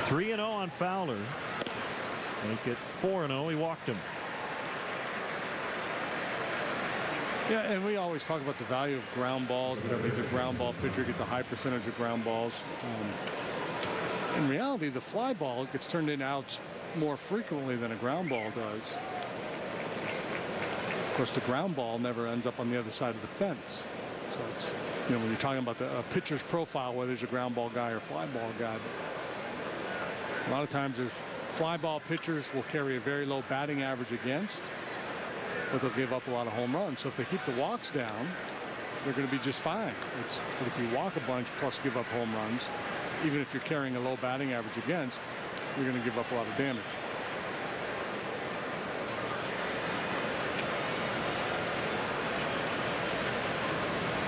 [SPEAKER 2] (3-0) on Fowler. Make it 4-0. He walked him.
[SPEAKER 1] Yeah, and we always talk about the value of ground balls. Whenever he's a ground ball pitcher, gets a high percentage of ground balls. In reality, the fly ball gets turned in outs more frequently than a ground ball does. Of course, the ground ball never ends up on the other side of the fence. So it's, when you're talking about a pitcher's profile, whether he's a ground ball guy or fly ball guy. A lot of times there's fly ball pitchers will carry a very low batting average against, but they'll give up a lot of home runs. So if they keep the walks down, they're going to be just fine. But if you walk a bunch plus give up home runs, even if you're carrying a low batting average against, you're going to give up a lot of damage.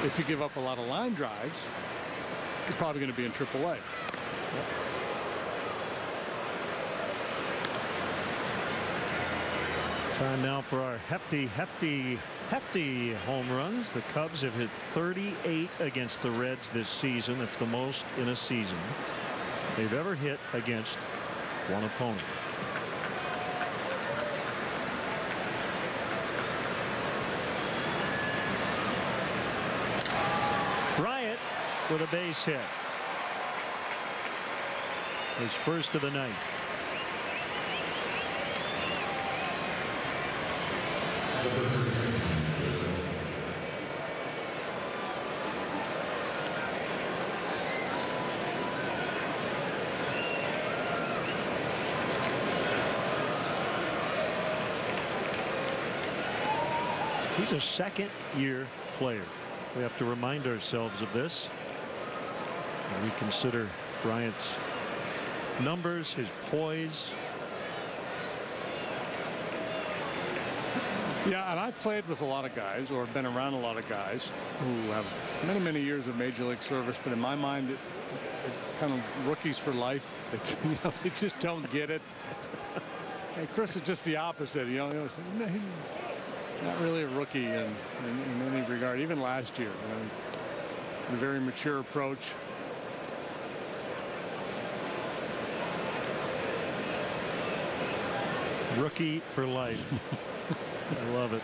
[SPEAKER 1] If you give up a lot of line drives, you're probably going to be in AAA.
[SPEAKER 2] Time now for our hefty home runs. The Cubs have hit 38 against the Reds this season. That's the most in a season they've ever hit against one opponent. Bryant with a base hit. His first of the night. He's a second-year player. We have to remind ourselves of this when we consider Bryant's numbers, his poise.
[SPEAKER 1] Yeah, and I've played with a lot of guys, or been around a lot of guys who have many, many years of major league service, but in my mind, they're kind of rookies for life. They just don't get it. And Chris is just the opposite. Not really a rookie in any regard, even last year. A very mature approach.
[SPEAKER 2] Rookie for life. I love it.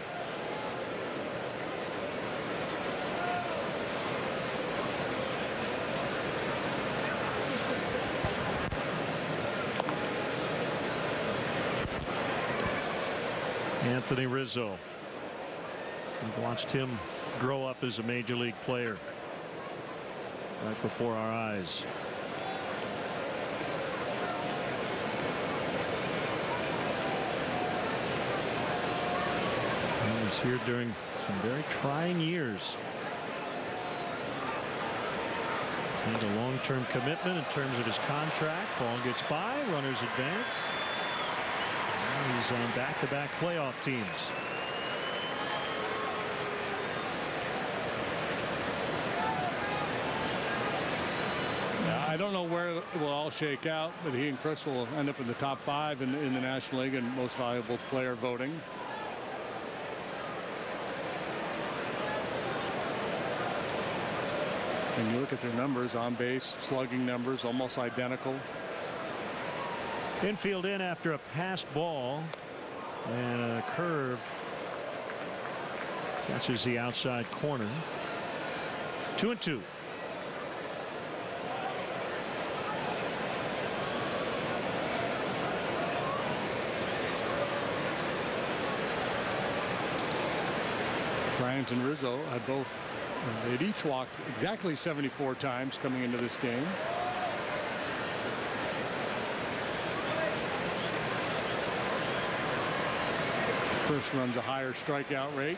[SPEAKER 2] Anthony Rizzo. We've watched him grow up as a major league player right before our eyes. He was here during some very trying years. And a long-term commitment in terms of his contract. Ball gets by, runners advance. And he's on back-to-back playoff teams.
[SPEAKER 1] I don't know where it will all shake out, but he and Chris will end up in the top 5 in the National League in most valuable player voting. And you look at their numbers, on base, slugging numbers, almost identical.
[SPEAKER 2] Infield in after a passed ball, and a curve catches the outside corner. 2-2.
[SPEAKER 1] Bryant and Rizzo had both. They'd each walked exactly 74 times coming into this game. Chris runs a higher strikeout rate.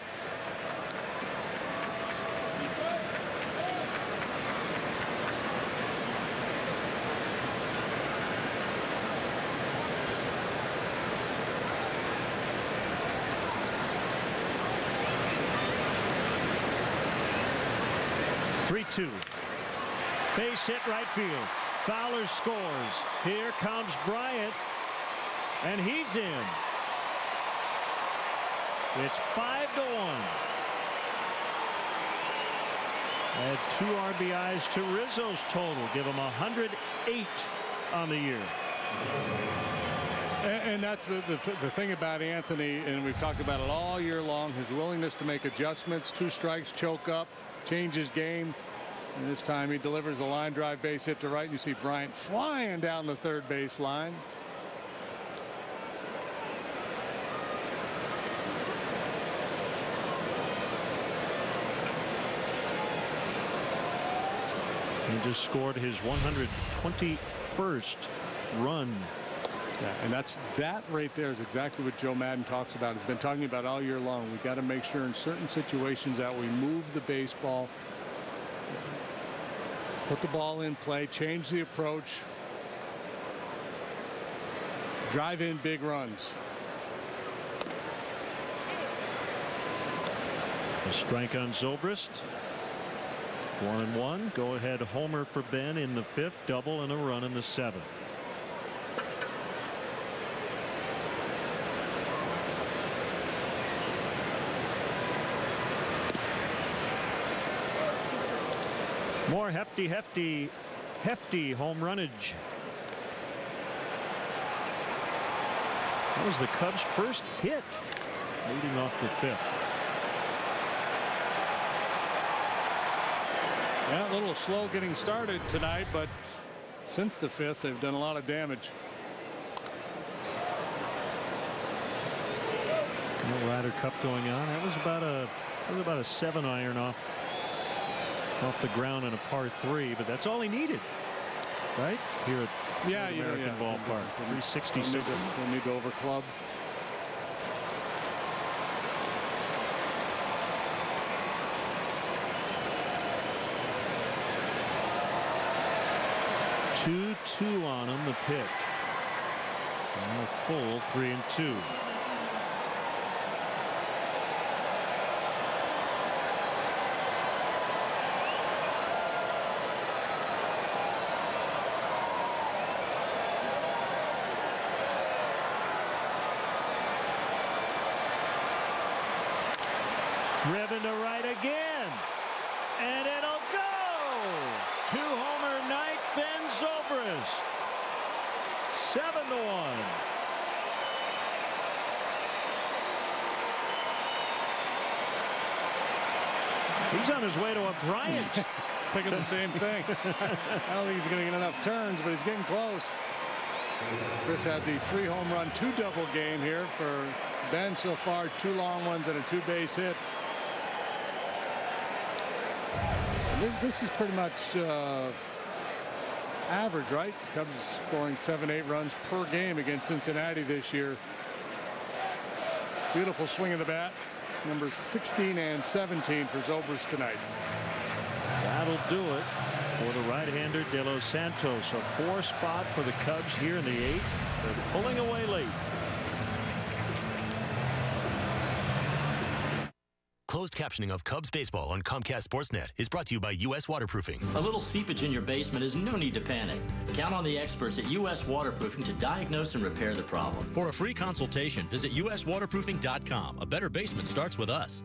[SPEAKER 2] Base hit right field. Fowler scores. Here comes Bryant, and he's in. It's 5-1. Add 2 RBIs to Rizzo's total. Give him 108 on the year.
[SPEAKER 1] And that's the thing about Anthony, and we've talked about it all year long, his willingness to make adjustments. 2 strikes, choke up, change his game. And this time he delivers a line drive base hit to right. And you see Bryant flying down the third base line.
[SPEAKER 2] He just scored his 121st run.
[SPEAKER 1] Yeah, and that right there is exactly what Joe Madden talks about. He's been talking about all year long. We got to make sure in certain situations that we move the baseball, put the ball in play, change the approach, drive in big runs.
[SPEAKER 2] A strike on Zobrist. 1-1. Go ahead homer for Ben in the 5th, double and a run in the 7th. More hefty home runnage. That was the Cubs' first hit, leading off the 5th.
[SPEAKER 1] Yeah, a little slow getting started tonight, but since the 5th, they've done a lot of damage.
[SPEAKER 2] No Ryder Cup going on. That was about a 7-iron off the ground in a par 3, but that's all he needed, right? Here at American Ballpark. 366.
[SPEAKER 1] Don't need to overclub.
[SPEAKER 2] 2-2 on him. The pitch. And a full 3-2. Driven to right again, and it'll go. Two-homer night, Ben Zobrist. 7-1. He's on his way to a Bryant.
[SPEAKER 1] Thinking the same thing. I don't think he's going to get enough turns, but he's getting close. Chris had the 3-home run, 2-double game here for Ben so far. 2 long ones and a 2-base hit. This is pretty much average, right? Cubs scoring 7-8 runs per game against Cincinnati this year. Beautiful swing of the bat. Numbers 16 and 17 for Zobrist tonight.
[SPEAKER 2] That'll do it for the right-hander De Los Santos. A 4 spot for the Cubs here in the 8th. They're pulling away late.
[SPEAKER 9] Closed captioning of Cubs baseball on Comcast Sportsnet is brought to you by U.S. Waterproofing.
[SPEAKER 11] A little seepage in your basement is no need to panic. Count on the experts at U.S. Waterproofing to diagnose and repair the problem.
[SPEAKER 12] For a free consultation, visit uswaterproofing.com. A better basement starts with us.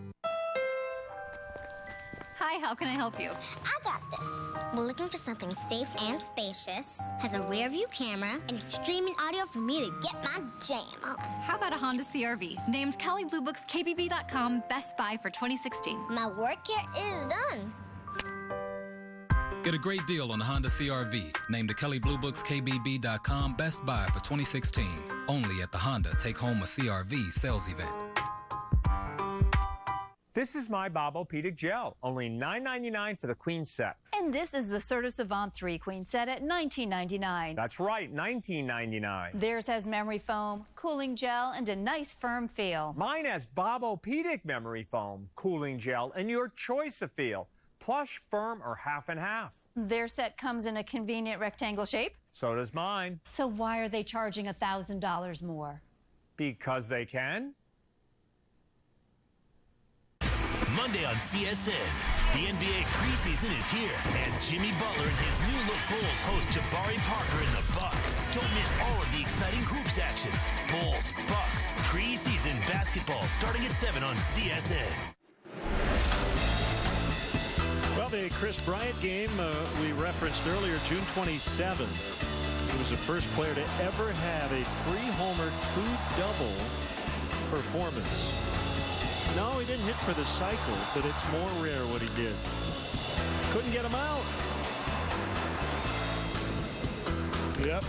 [SPEAKER 13] Hi, how can I help you?
[SPEAKER 25] I got this. We're looking for something safe and spacious, has a rear view camera, and streaming audio for me to get my jam on.
[SPEAKER 13] How about a Honda CRV? Named Kelley Blue Book's KBB.com Best Buy for 2016.
[SPEAKER 25] My work here is done.
[SPEAKER 26] Get a great deal on the Honda CRV, named the Kelley Blue Book's KBB.com Best Buy for 2016. Only at the Honda Take Home a CRV sales event.
[SPEAKER 27] This is my Bobopedic gel, only $9.99 for the queen set.
[SPEAKER 28] And this is the Certus Avant 3 queen set at $19.99.
[SPEAKER 27] That's right, $19.99.
[SPEAKER 28] Theirs has memory foam, cooling gel, and a nice firm feel.
[SPEAKER 27] Mine has Bobopedic memory foam, cooling gel, and your choice of feel. Plush, firm, or half and half.
[SPEAKER 28] Their set comes in a convenient rectangle shape.
[SPEAKER 27] So does mine.
[SPEAKER 28] So why are they charging $1,000 more?
[SPEAKER 27] Because they can.
[SPEAKER 10] Monday on CSN, the NBA preseason is here as Jimmy Butler and his new look Bulls host Jabari Parker and the Bucks. Don't miss all of the exciting hoops action. Bulls, Bucks, preseason basketball starting at 7 on CSN.
[SPEAKER 2] Well, the Chris Bryant game we referenced earlier, June 27th. He was the first player to ever have a 3-homer, 2-double performance. No, he didn't hit for the cycle, but it's more rare what he did. Couldn't get him out.
[SPEAKER 1] Yep.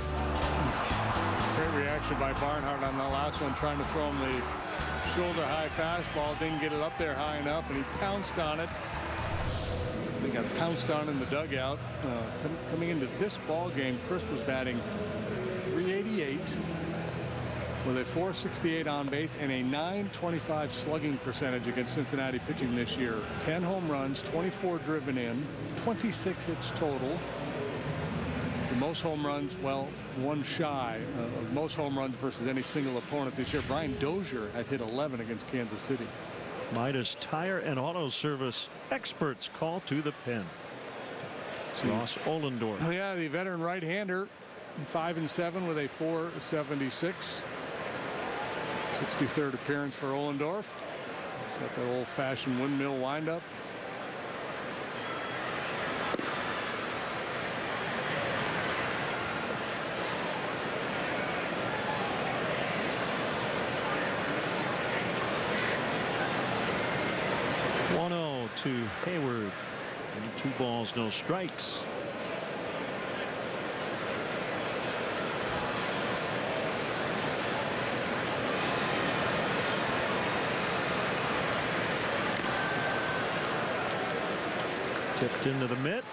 [SPEAKER 1] Great reaction by Barnhart on the last one, trying to throw him the shoulder-high fastball. Didn't get it up there high enough, and he pounced on it. He got pounced on in the dugout. Coming into this ball game, Chris was batting .388 with a .468 on base and a .925 slugging percentage against Cincinnati pitching this year. 10 home runs, 24 driven in, 26 hits total. The most home runs, well, one shy of most home runs versus any single opponent this year. Brian Dozier has hit 11 against Kansas City.
[SPEAKER 2] Midas Tire and Auto Service experts call to the pen. Ross Ollendorf.
[SPEAKER 1] Oh yeah, the veteran right-hander, 5-7 with a .476. 63rd appearance for Ollendorf. He's got that old-fashioned windmill windup.
[SPEAKER 2] To Hayward. And 2 balls, no strikes. Tipped into the mitt.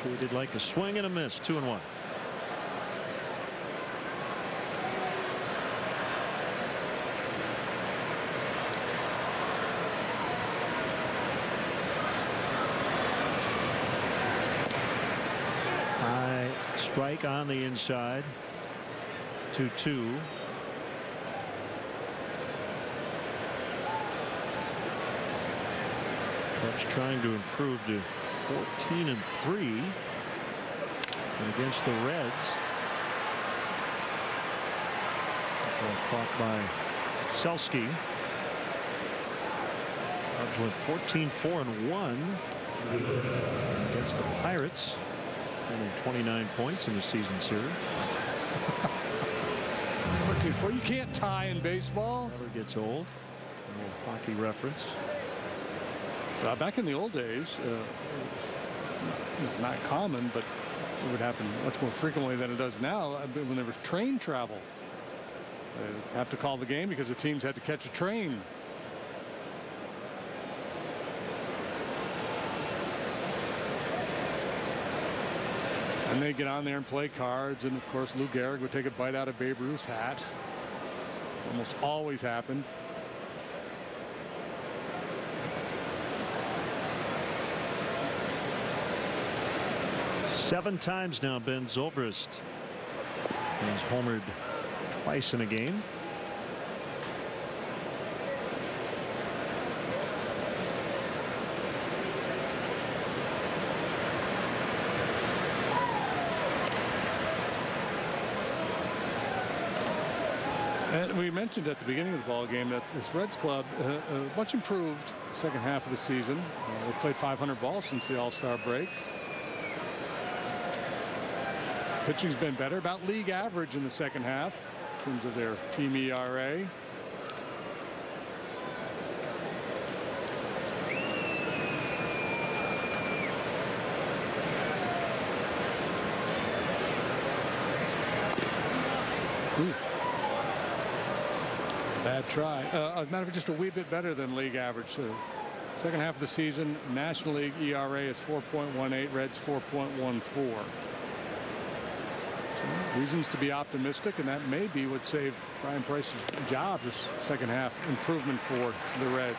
[SPEAKER 2] Treated like a swing and a miss. 2-1. Strike on the inside. 2-2. Cubs trying to improve to 14-3 against the Reds. Caught by Selski. Cubs went 14-4-1 against the Pirates, winning 29 points in the season series.
[SPEAKER 1] 14-4. You can't tie in baseball.
[SPEAKER 2] Never gets old. A little hockey reference.
[SPEAKER 1] Back in the old days, it was not common, but it would happen much more frequently than it does now. When there was train travel, they'd have to call the game because the teams had to catch a train. And they get on there and play cards, and of course Lou Gehrig would take a bite out of Babe Ruth's hat. Almost always happened.
[SPEAKER 2] Seven times now Ben Zobrist has homered twice in a game.
[SPEAKER 1] And we mentioned at the beginning of the ball game that this Reds club much improved second half of the season. They played 500 balls since the All-Star break. Pitching's been better, about league average in the second half in terms of their team ERA. Ooh. Bad try. As a matter of fact, just a wee bit better than league average. So second half of the season, National League ERA is 4.18, Reds 4.14. Reasons to be optimistic, and that may be what saved Brian Price's job this second half improvement for the Reds.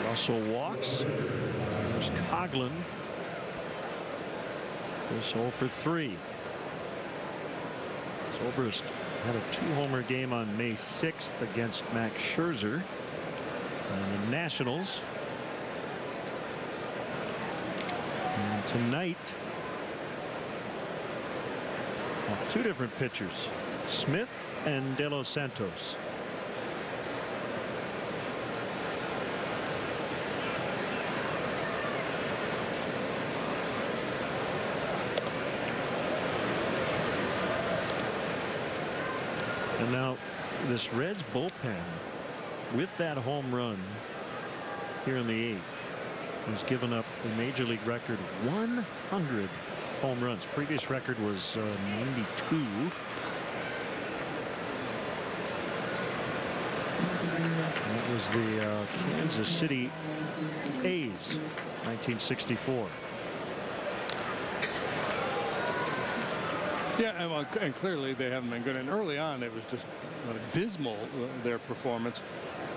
[SPEAKER 2] Russell walks. There's Coughlin. This 0 for 3. Zobrist had a 2-homer game on May 6th against Max Scherzer and the Nationals. And tonight, two different pitchers, Smith and De Los Santos. And now this Reds bullpen, with that home run here in the 8th, has given up a major league record 100 home runs. Previous record was 92. That was the Kansas City A's, 1964.
[SPEAKER 1] Yeah, and clearly they haven't been good. And early on, it was just dismal, their performance.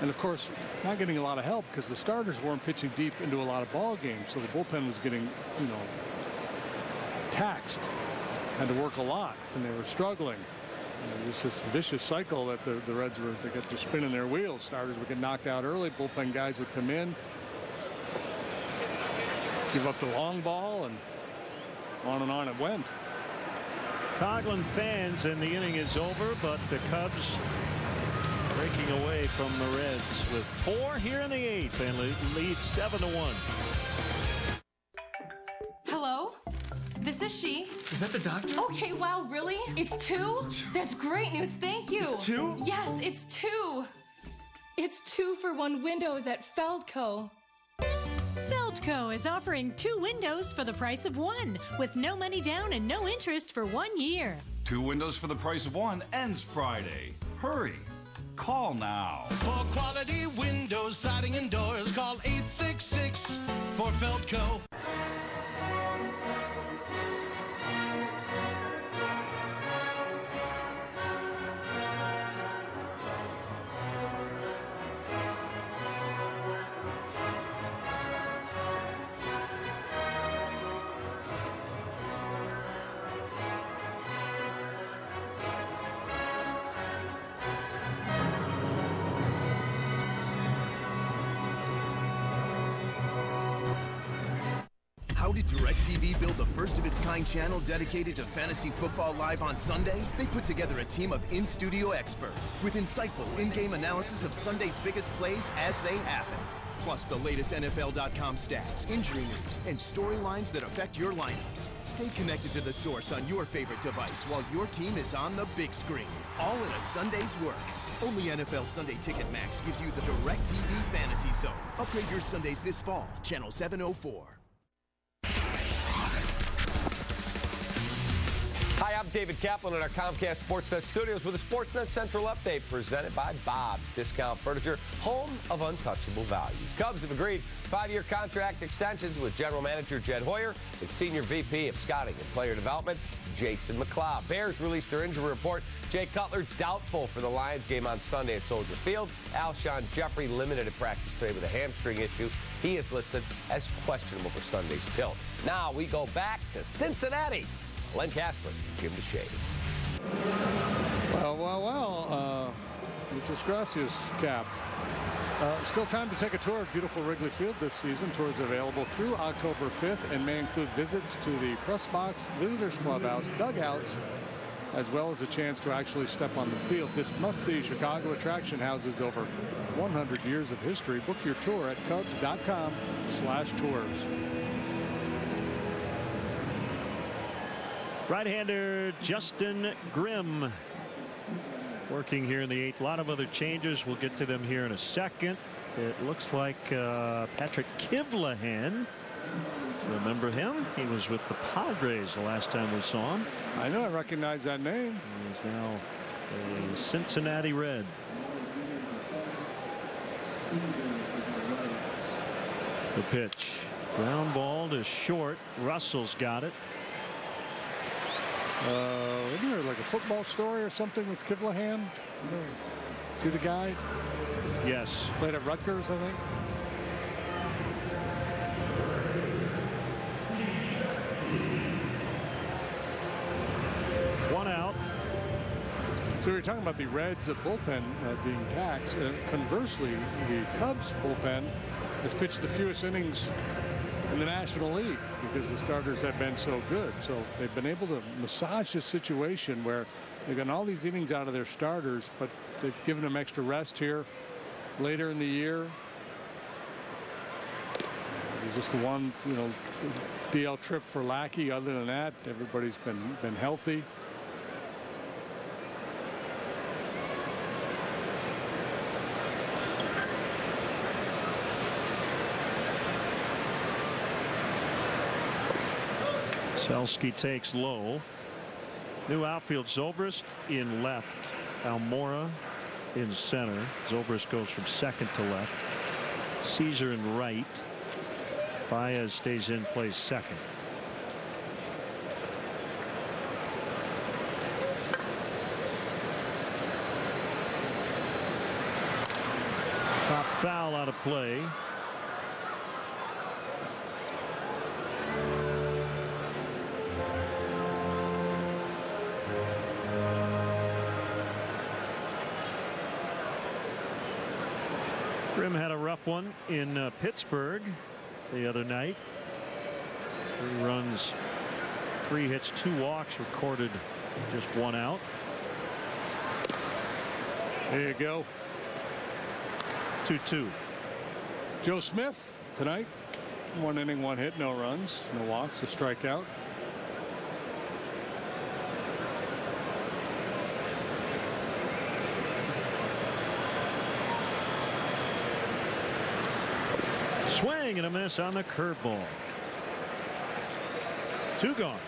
[SPEAKER 1] And of course, not getting a lot of help because the starters weren't pitching deep into a lot of ball games. So the bullpen was getting, taxed, had to work a lot, and they were struggling. And it was this vicious cycle that the Reds they got to spinning their wheels. Starters would get knocked out early, bullpen guys would come in, give up the long ball, and on it went.
[SPEAKER 2] Coughlin fans, and the inning is over, but the Cubs breaking away from the Reds with 4 here in the 8th and lead 7-1.
[SPEAKER 3] Hello? This is she.
[SPEAKER 4] Is that the doctor?
[SPEAKER 3] Okay, wow, really? It's 2? That's great news, thank you.
[SPEAKER 4] It's 2?
[SPEAKER 3] Yes, it's 2. It's 2 for 1 windows at Feldco.
[SPEAKER 8] Feldco is offering 2 windows for the price of 1, with no money down and no interest for 1 year.
[SPEAKER 14] 2 windows for the price of 1 ends Friday. Hurry. Call now.
[SPEAKER 10] For quality windows, siding, and doors, call 866 for Feldco.
[SPEAKER 4] DirecTV build the first-of-its-kind channel dedicated to fantasy football live on Sunday? They put together a team of in-studio experts with insightful in-game analysis of Sunday's biggest plays as they happen. Plus the latest NFL.com stats, injury news, and storylines that affect your lineups. Stay connected to the source on your favorite device while your team is on the big screen. All in a Sunday's work. Only NFL Sunday Ticket Max gives you the DirecTV Fantasy Zone. Upgrade your Sundays this fall. Channel 704.
[SPEAKER 15] Hi, I'm David Kaplan in our Comcast Sportsnet studios with a Sportsnet Central update presented by Bob's Discount Furniture, home of untouchable values. Cubs have agreed 5-year contract extensions with General Manager Jed Hoyer and Senior VP of Scouting and Player Development Jason McLeod. Bears released their injury report. Jay Cutler doubtful for the Lions game on Sunday at Soldier Field. Alshon Jeffrey limited at practice today with a hamstring issue. He is listed as questionable for Sunday's tilt. Now we go back to Cincinnati. Len Casper, Jim DeShade.
[SPEAKER 1] Well. Muchas gracias, Cap. Still time to take a tour of beautiful Wrigley Field this season. Tours available through October 5th and may include visits to the press box, visitors clubhouse, dugouts, as well as a chance to actually step on the field. This must-see Chicago attraction houses over 100 years of history. Book your tour at Cubs.com/tours.
[SPEAKER 2] Right-hander Justin Grimm working here in the 8th. A lot of other changes. We'll get to them here in a second. It looks like Patrick Kivlahan. Remember him? He was with the Padres the last time we saw him.
[SPEAKER 1] I know. I recognize that name.
[SPEAKER 2] He's now a Cincinnati Red. The pitch. Ground ball to short. Russell's got it.
[SPEAKER 1] Isn't there like a football story or something with Kivlahan? See the guy?
[SPEAKER 2] Yes.
[SPEAKER 1] Played at Rutgers, I think.
[SPEAKER 2] One out.
[SPEAKER 1] So we were talking about the Reds' bullpen being taxed. Conversely, the Cubs' bullpen has pitched the fewest innings in the National League because the starters have been so good. So they've been able to massage the situation where they've gotten all these innings out of their starters, but they've given them extra rest here later in the year. It was just the one, DL trip for Lackey. Other than that, everybody's been healthy.
[SPEAKER 2] Selski takes low. New outfield, Zobrist in left. Almora in center. Zobrist goes from second to left. Caesar in right. Baez stays in, plays second. Top foul out of play. Grimm had a rough one in Pittsburgh the other night. 3 runs, 3 hits, 2 walks recorded, just 1 out.
[SPEAKER 1] There you go.
[SPEAKER 2] 2-2.
[SPEAKER 1] Joe Smith tonight. 1 inning, 1 hit, no runs, no walks, a strikeout.
[SPEAKER 2] Swing and a miss on the curveball. 2 gone.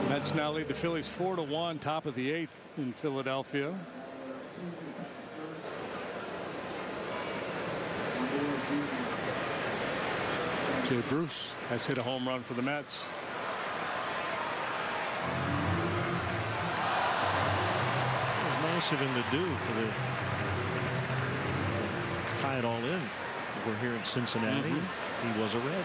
[SPEAKER 1] Mets now lead the Phillies 4-1, top of the 8th in Philadelphia. Jay Bruce has hit a home run for the Mets.
[SPEAKER 2] It was nice of him to do for the tie it all in. We're here in Cincinnati. He was a Red.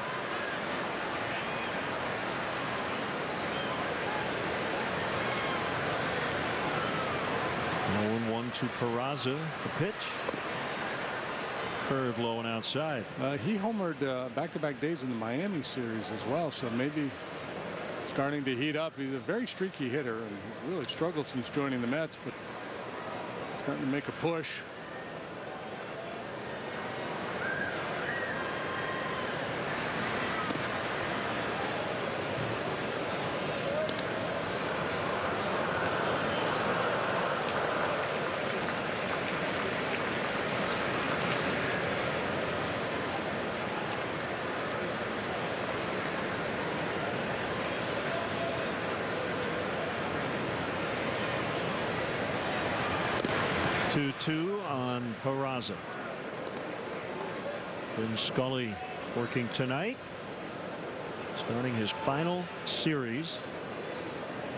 [SPEAKER 2] 1-2 Peraza. The pitch. Curve low and outside.
[SPEAKER 1] He homered back-to-back days in the Miami series as well, so maybe starting to heat up. He's a very streaky hitter and really struggled since joining the Mets, but starting to make a push.
[SPEAKER 2] Two on Peraza. Vin Scully working tonight, starting his final series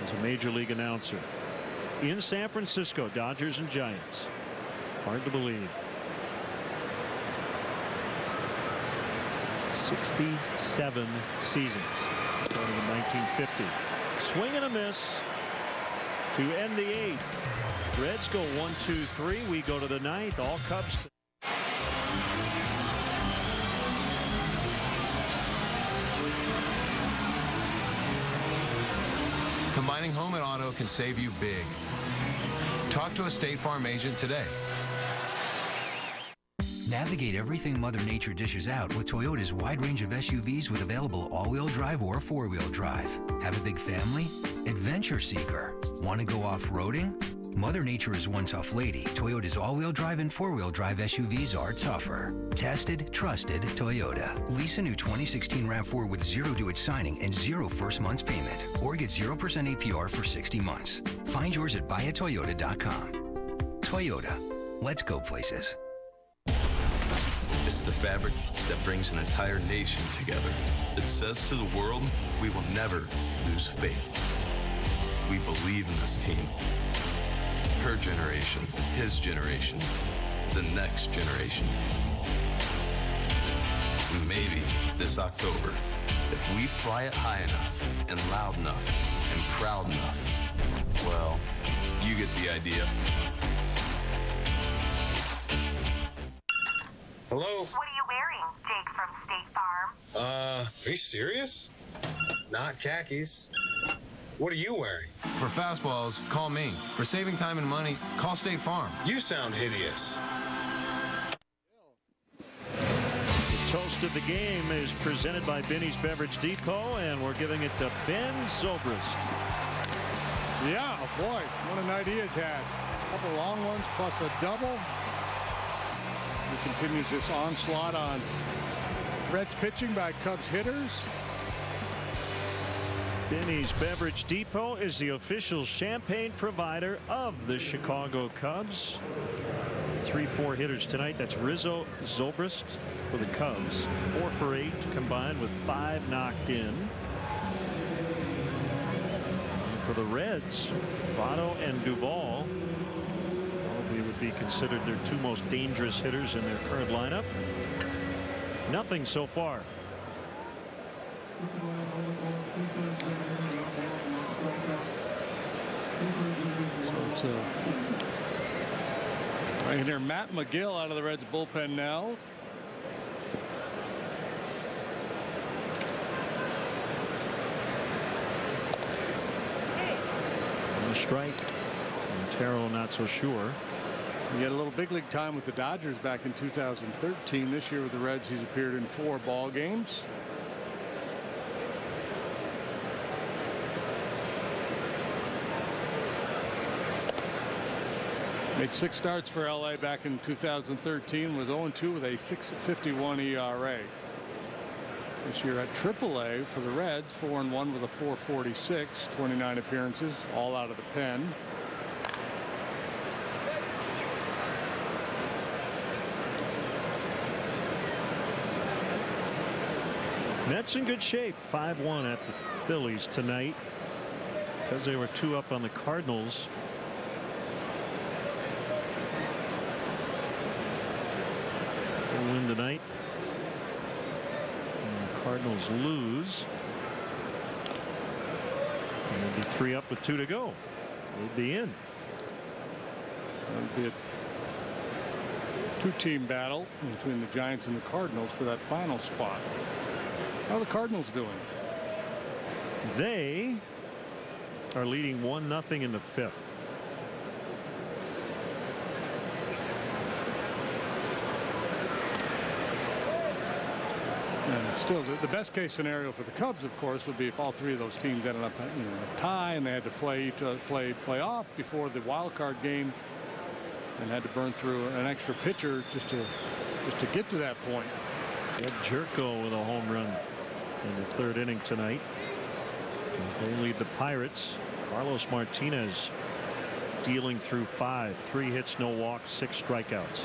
[SPEAKER 2] as a major league announcer in San Francisco. Dodgers and Giants. Hard to believe. 67 seasons starting in 1950. Swing and a miss to end the 8th. Reds go 1-2-3. We go to the 9th. All Cubs.
[SPEAKER 16] Combining home and auto can save you big. Talk to a State Farm agent today.
[SPEAKER 17] Navigate everything Mother Nature dishes out with Toyota's wide range of SUVs with available all-wheel drive or four-wheel drive. Have a big family? Adventure seeker. Want to go off-roading? Mother Nature is one tough lady. Toyota's all-wheel drive and four-wheel drive SUVs are tougher. Tested, trusted Toyota. Lease a new 2016 RAV4 with zero due at signing and zero first month's payment. Or get 0% APR for 60 months. Find yours at buyatoyota.com. Toyota. Let's go places.
[SPEAKER 18] It's the fabric that brings an entire nation together. It says to the world, we will never lose faith. We believe in this team. Her generation, his generation, the next generation. Maybe this October, if we fly it high enough and loud enough and proud enough, well, you get the idea.
[SPEAKER 20] Hello?
[SPEAKER 21] What are you wearing, Jake from State Farm?
[SPEAKER 20] Are you serious? Not khakis. What are you wearing?
[SPEAKER 16] For fastballs, call me. For saving time and money, call State Farm.
[SPEAKER 20] You sound hideous.
[SPEAKER 2] The toast of the game is presented by Benny's Beverage Depot, and we're giving it to Ben Zobrist.
[SPEAKER 1] Yeah, boy, what a night he has had. A couple long ones plus a double. He continues this onslaught on Reds pitching by Cubs hitters.
[SPEAKER 2] Benny's Beverage Depot is the official champagne provider of the Chicago Cubs. 3-4 hitters tonight. That's Rizzo, Zobrist for the Cubs. 4 for 8 combined with 5 knocked in. And for the Reds, Votto and Duvall probably would be considered their 2 most dangerous hitters in their current lineup. Nothing so far.
[SPEAKER 1] So it's right here, Matt McGill out of the Reds bullpen now.
[SPEAKER 2] On the strike. Montero not so sure.
[SPEAKER 1] He had a little big league time with the Dodgers back in 2013. This year with the Reds, he's appeared in 4 ball games. Made 6 starts for LA back in 2013. Was 0-2 with a 6.51 ERA. This year at AAA for the Reds, 4-1 with a 4.46. 29 appearances, all out of the pen.
[SPEAKER 2] Mets in good shape. 5-1 at the Phillies tonight because they were 2 up on the Cardinals. They'll win tonight. And the Cardinals lose. And they'll be 3 up with 2 to go. They'll be in.
[SPEAKER 1] It'll be a two-team battle between the Giants and the Cardinals for that final spot. How are the Cardinals doing?
[SPEAKER 2] They are leading 1-0 in the 5th.
[SPEAKER 1] And still, the best case scenario for the Cubs, of course, would be if all three of those teams ended up a tie and they had to play off before the wild card game and had to burn through an extra pitcher just to get to that point.
[SPEAKER 2] Ed Jerko with a home run in the 3rd inning tonight. They lead the Pirates. Carlos Martinez dealing through 5, 3 hits, no walks, 6 strikeouts.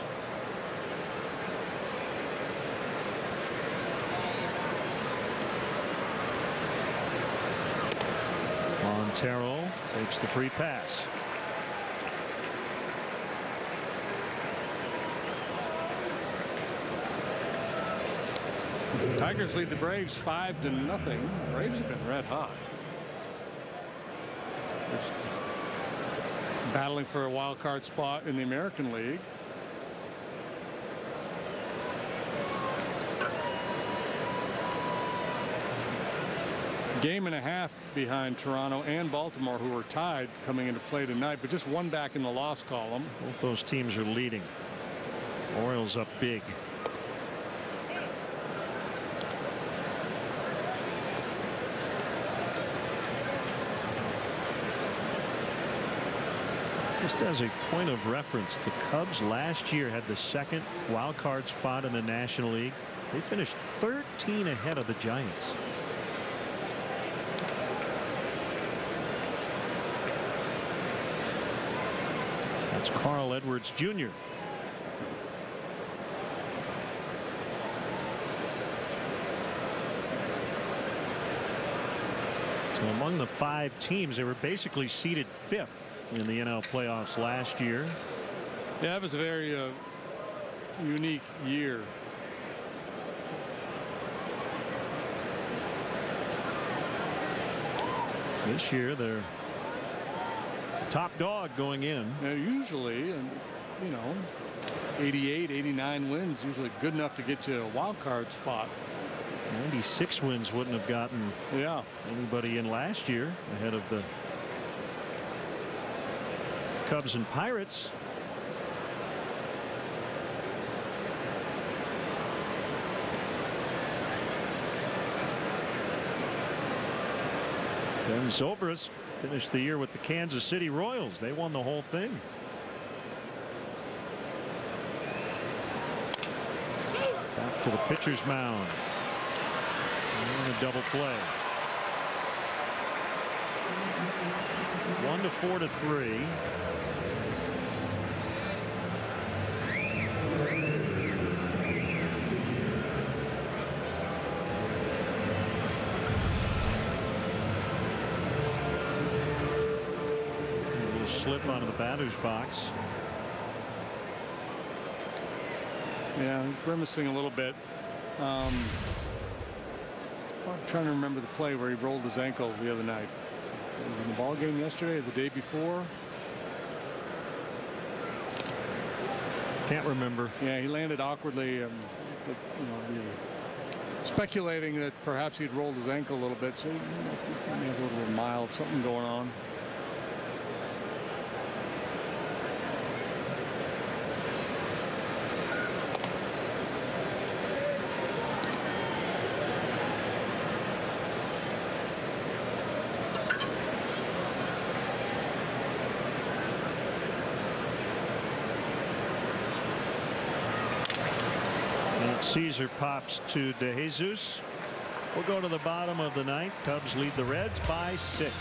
[SPEAKER 2] Montero takes the free pass.
[SPEAKER 1] Tigers lead the Braves 5-0. Braves have been red hot. Just battling for a wild card spot in the American League. Game and a half behind Toronto and Baltimore, who are tied coming into play tonight, but just one back in the loss column.
[SPEAKER 2] Both those teams are leading. Orioles up big. Just as a point of reference, the Cubs last year had the 2nd wild card spot in the National League. They finished 13 ahead of the Giants. That's Carl Edwards Jr. So among the 5 teams, they were basically seeded 5th in the NL playoffs last year.
[SPEAKER 1] Yeah, that was a very unique year.
[SPEAKER 2] This year they're top dog going in.
[SPEAKER 1] Now, usually, you know, 88, 89 wins, usually good enough to get you a wild card spot.
[SPEAKER 2] 96 wins wouldn't have gotten anybody in last year ahead of the Cubs and Pirates. Ben Zobrist finished the year with the Kansas City Royals. They won the whole thing. Back to the pitcher's mound. And a double play. 1-4-3. Slip out of the batter's box.
[SPEAKER 1] Yeah, he's grimacing a little bit. I'm trying to remember the play where he rolled his ankle the other night. It was in the ball game yesterday or the day before.
[SPEAKER 2] Can't remember.
[SPEAKER 1] Yeah, he landed awkwardly. But, you know, speculating that perhaps he'd rolled his ankle a little bit, so he may have a little mild something going on.
[SPEAKER 2] Caesar pops to De Jesus. We'll go to the bottom of the 9th. Cubs lead the Reds by 6.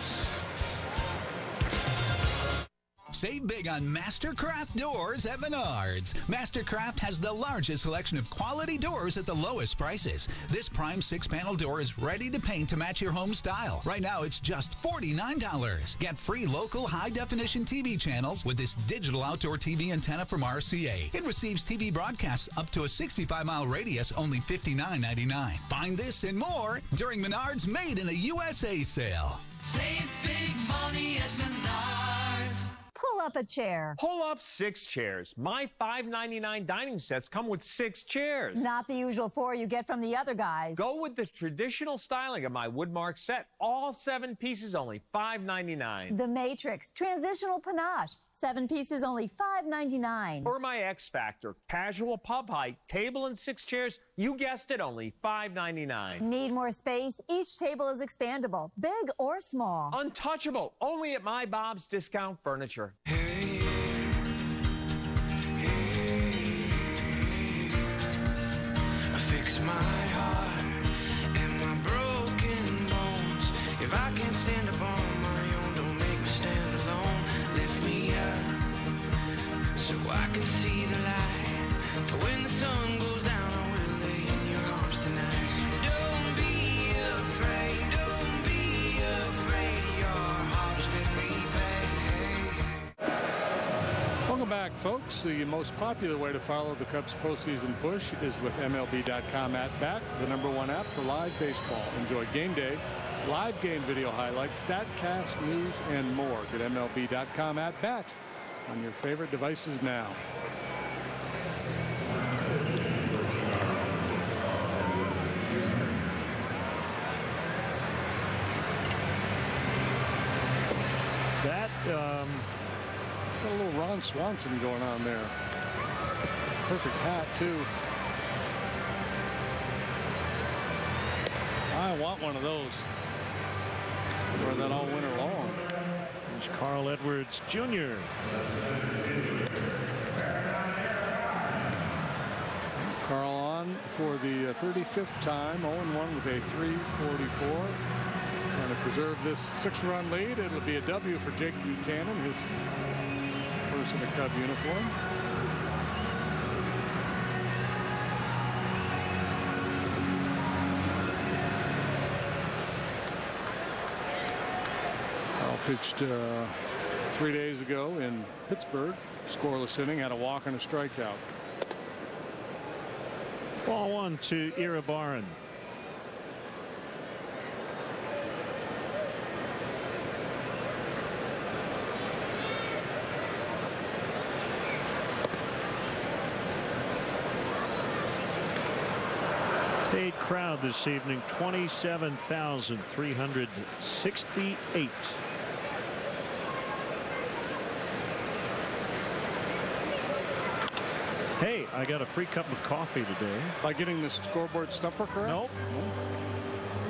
[SPEAKER 5] Save big on Mastercraft doors at Menards. Mastercraft has the largest selection of quality doors at the lowest prices. This prime 6-panel door is ready to paint to match your home style. Right now, it's just $49. Get free local high-definition TV channels with this digital outdoor TV antenna from RCA. It receives TV broadcasts up to a 65-mile radius, only $59.99. Find this and more during Menards Made in the USA sale.
[SPEAKER 6] Save big money at Menards.
[SPEAKER 28] Pull
[SPEAKER 6] up a chair.
[SPEAKER 27] Pull up 6 chairs. My $5.99 dining sets come with 6 chairs.
[SPEAKER 6] Not the usual 4 you get from the other guys.
[SPEAKER 27] Go with the traditional styling of my Woodmark set. All 7 pieces, only $5.99.
[SPEAKER 6] The Matrix, transitional panache. 7 pieces, only $5.99.
[SPEAKER 27] Or my X Factor, casual pub height, table and 6 chairs. You guessed it, only $5.99.
[SPEAKER 6] Need more space? Each table is expandable, big or small.
[SPEAKER 27] Untouchable, only at my Bob's Discount Furniture.
[SPEAKER 7] I fix my heart and my broken bones. If I can't stand up on my own, don't make me stand alone. Lift me up so I can see the light. When the sun goes down, I will lay in your arms tonight. Don't be afraid, don't be afraid. Your heart's been repaid.
[SPEAKER 1] Welcome back, folks. The most popular way to follow the Cubs postseason push is with MLB.com at Bat, the #1 app for live baseball. Enjoy game day, live game video highlights, StatCast, news, and more. Get MLB.com at Bat on your favorite devices now.
[SPEAKER 2] That
[SPEAKER 1] got a little Ron Swanson going on there. Perfect hat too. I want one of those. Wear that all winter long.
[SPEAKER 2] There's Carl Edwards Jr.
[SPEAKER 1] Carl on for the 35th time, 0-1 with a .344. Trying to preserve this 6-run lead. It'll be a W for Jake Buchanan, his first in a Cub uniform. Carl pitched 3 days ago in Pittsburgh. Scoreless inning, had a walk and a strikeout.
[SPEAKER 2] Ball 1 to Iribarren. Paid crowd this evening, 27,368. Hey, I got a free cup of coffee today.
[SPEAKER 1] By getting the scoreboard stumper correct?
[SPEAKER 2] Nope.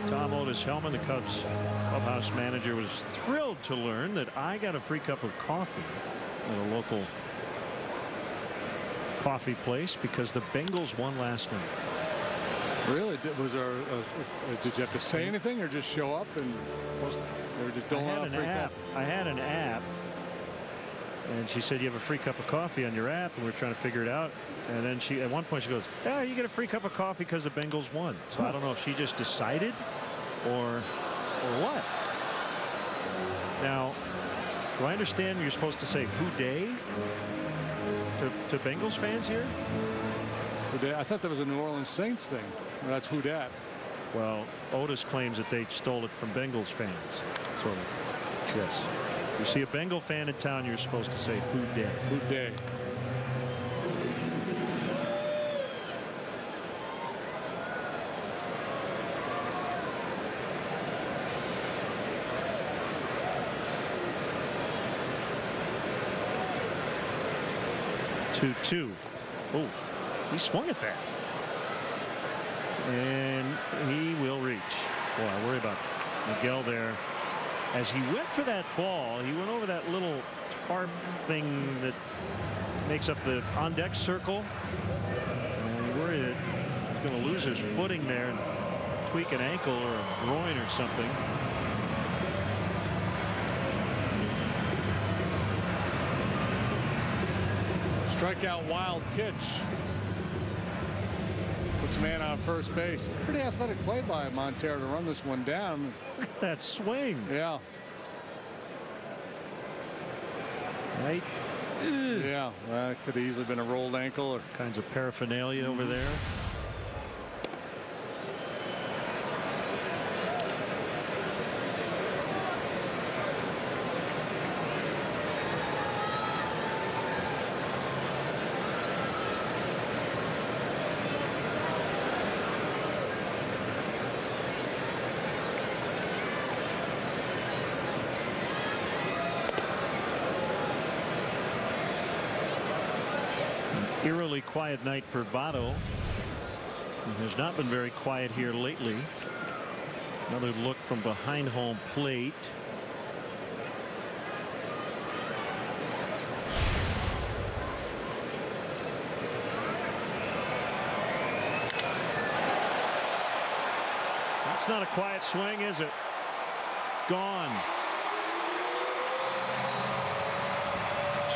[SPEAKER 2] Tom Otis Hellman, the Cubs clubhouse manager, was thrilled to learn that I got a free cup of coffee at a local coffee place because the Bengals won last night.
[SPEAKER 1] Really? Was there? Did you have to say anything, or just show up and they were just doling out free coffee?
[SPEAKER 2] I had an app, and she said you have a free cup of coffee on your app, and we're trying to figure it out. And then at one point she goes, "Yeah, you get a free cup of coffee because the Bengals won." So I don't know if she just decided, or what. Now, do I understand you're supposed to say "Who Dey" to Bengals fans here?
[SPEAKER 1] I thought that was a New Orleans Saints thing. Well, that's who dat.
[SPEAKER 2] Well, Otis claims that they stole it from Bengals fans. So, yes. You see a Bengal fan in town, you're supposed to say "Who Dey."
[SPEAKER 1] Who Dey.
[SPEAKER 2] Two. Oh. He swung at that. And he will reach. Boy, I worry about Miguel there. As he went for that ball, he went over that little tarp thing that makes up the on-deck circle. And you worry that he's going to lose his footing there and tweak an ankle or a groin or something.
[SPEAKER 1] Strikeout, wild pitch. Puts a man on first base. Pretty athletic play by Montero to run this one down.
[SPEAKER 2] Look at that swing.
[SPEAKER 1] Yeah.
[SPEAKER 2] Right.
[SPEAKER 1] Yeah, that could have easily been a rolled ankle or
[SPEAKER 2] kinds of paraphernalia over there. Eerily quiet night for Votto. He has not been very quiet here lately. Another look from behind home plate. That's not a quiet swing, is it? Gone.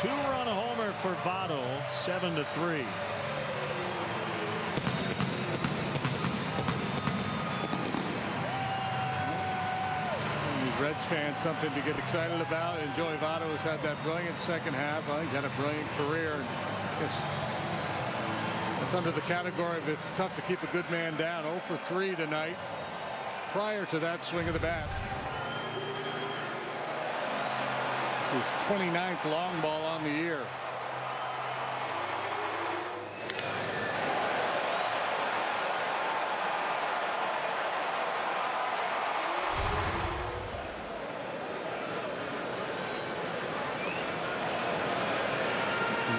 [SPEAKER 2] Two-run homer for Votto, 7-3.
[SPEAKER 1] Reds fans something to get excited about. And Joey Votto has had that brilliant second half. Well, he's had a brilliant career. It's under the category of it's tough to keep a good man down. 0 for 3 tonight. Prior to that swing of the bat. It's his 29th long ball on the year.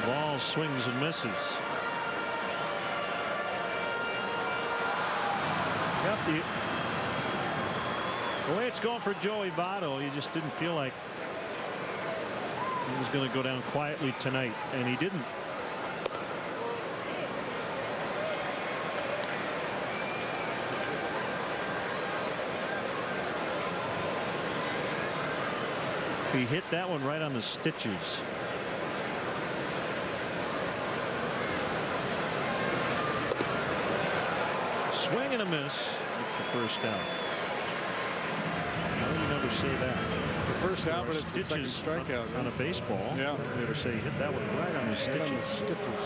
[SPEAKER 2] Ball swings and misses. Yep, the way it's going for Joey Votto, you just didn't feel like he was going to go down quietly tonight, and he didn't. He hit that one right on the stitches. Swing and a miss. It's the first out. No, you never say that.
[SPEAKER 1] It's the first out, but it's the second strikeout
[SPEAKER 2] on a baseball.
[SPEAKER 1] Yeah.
[SPEAKER 2] You never say hit that one right on the stitches.
[SPEAKER 1] Right on the stitches.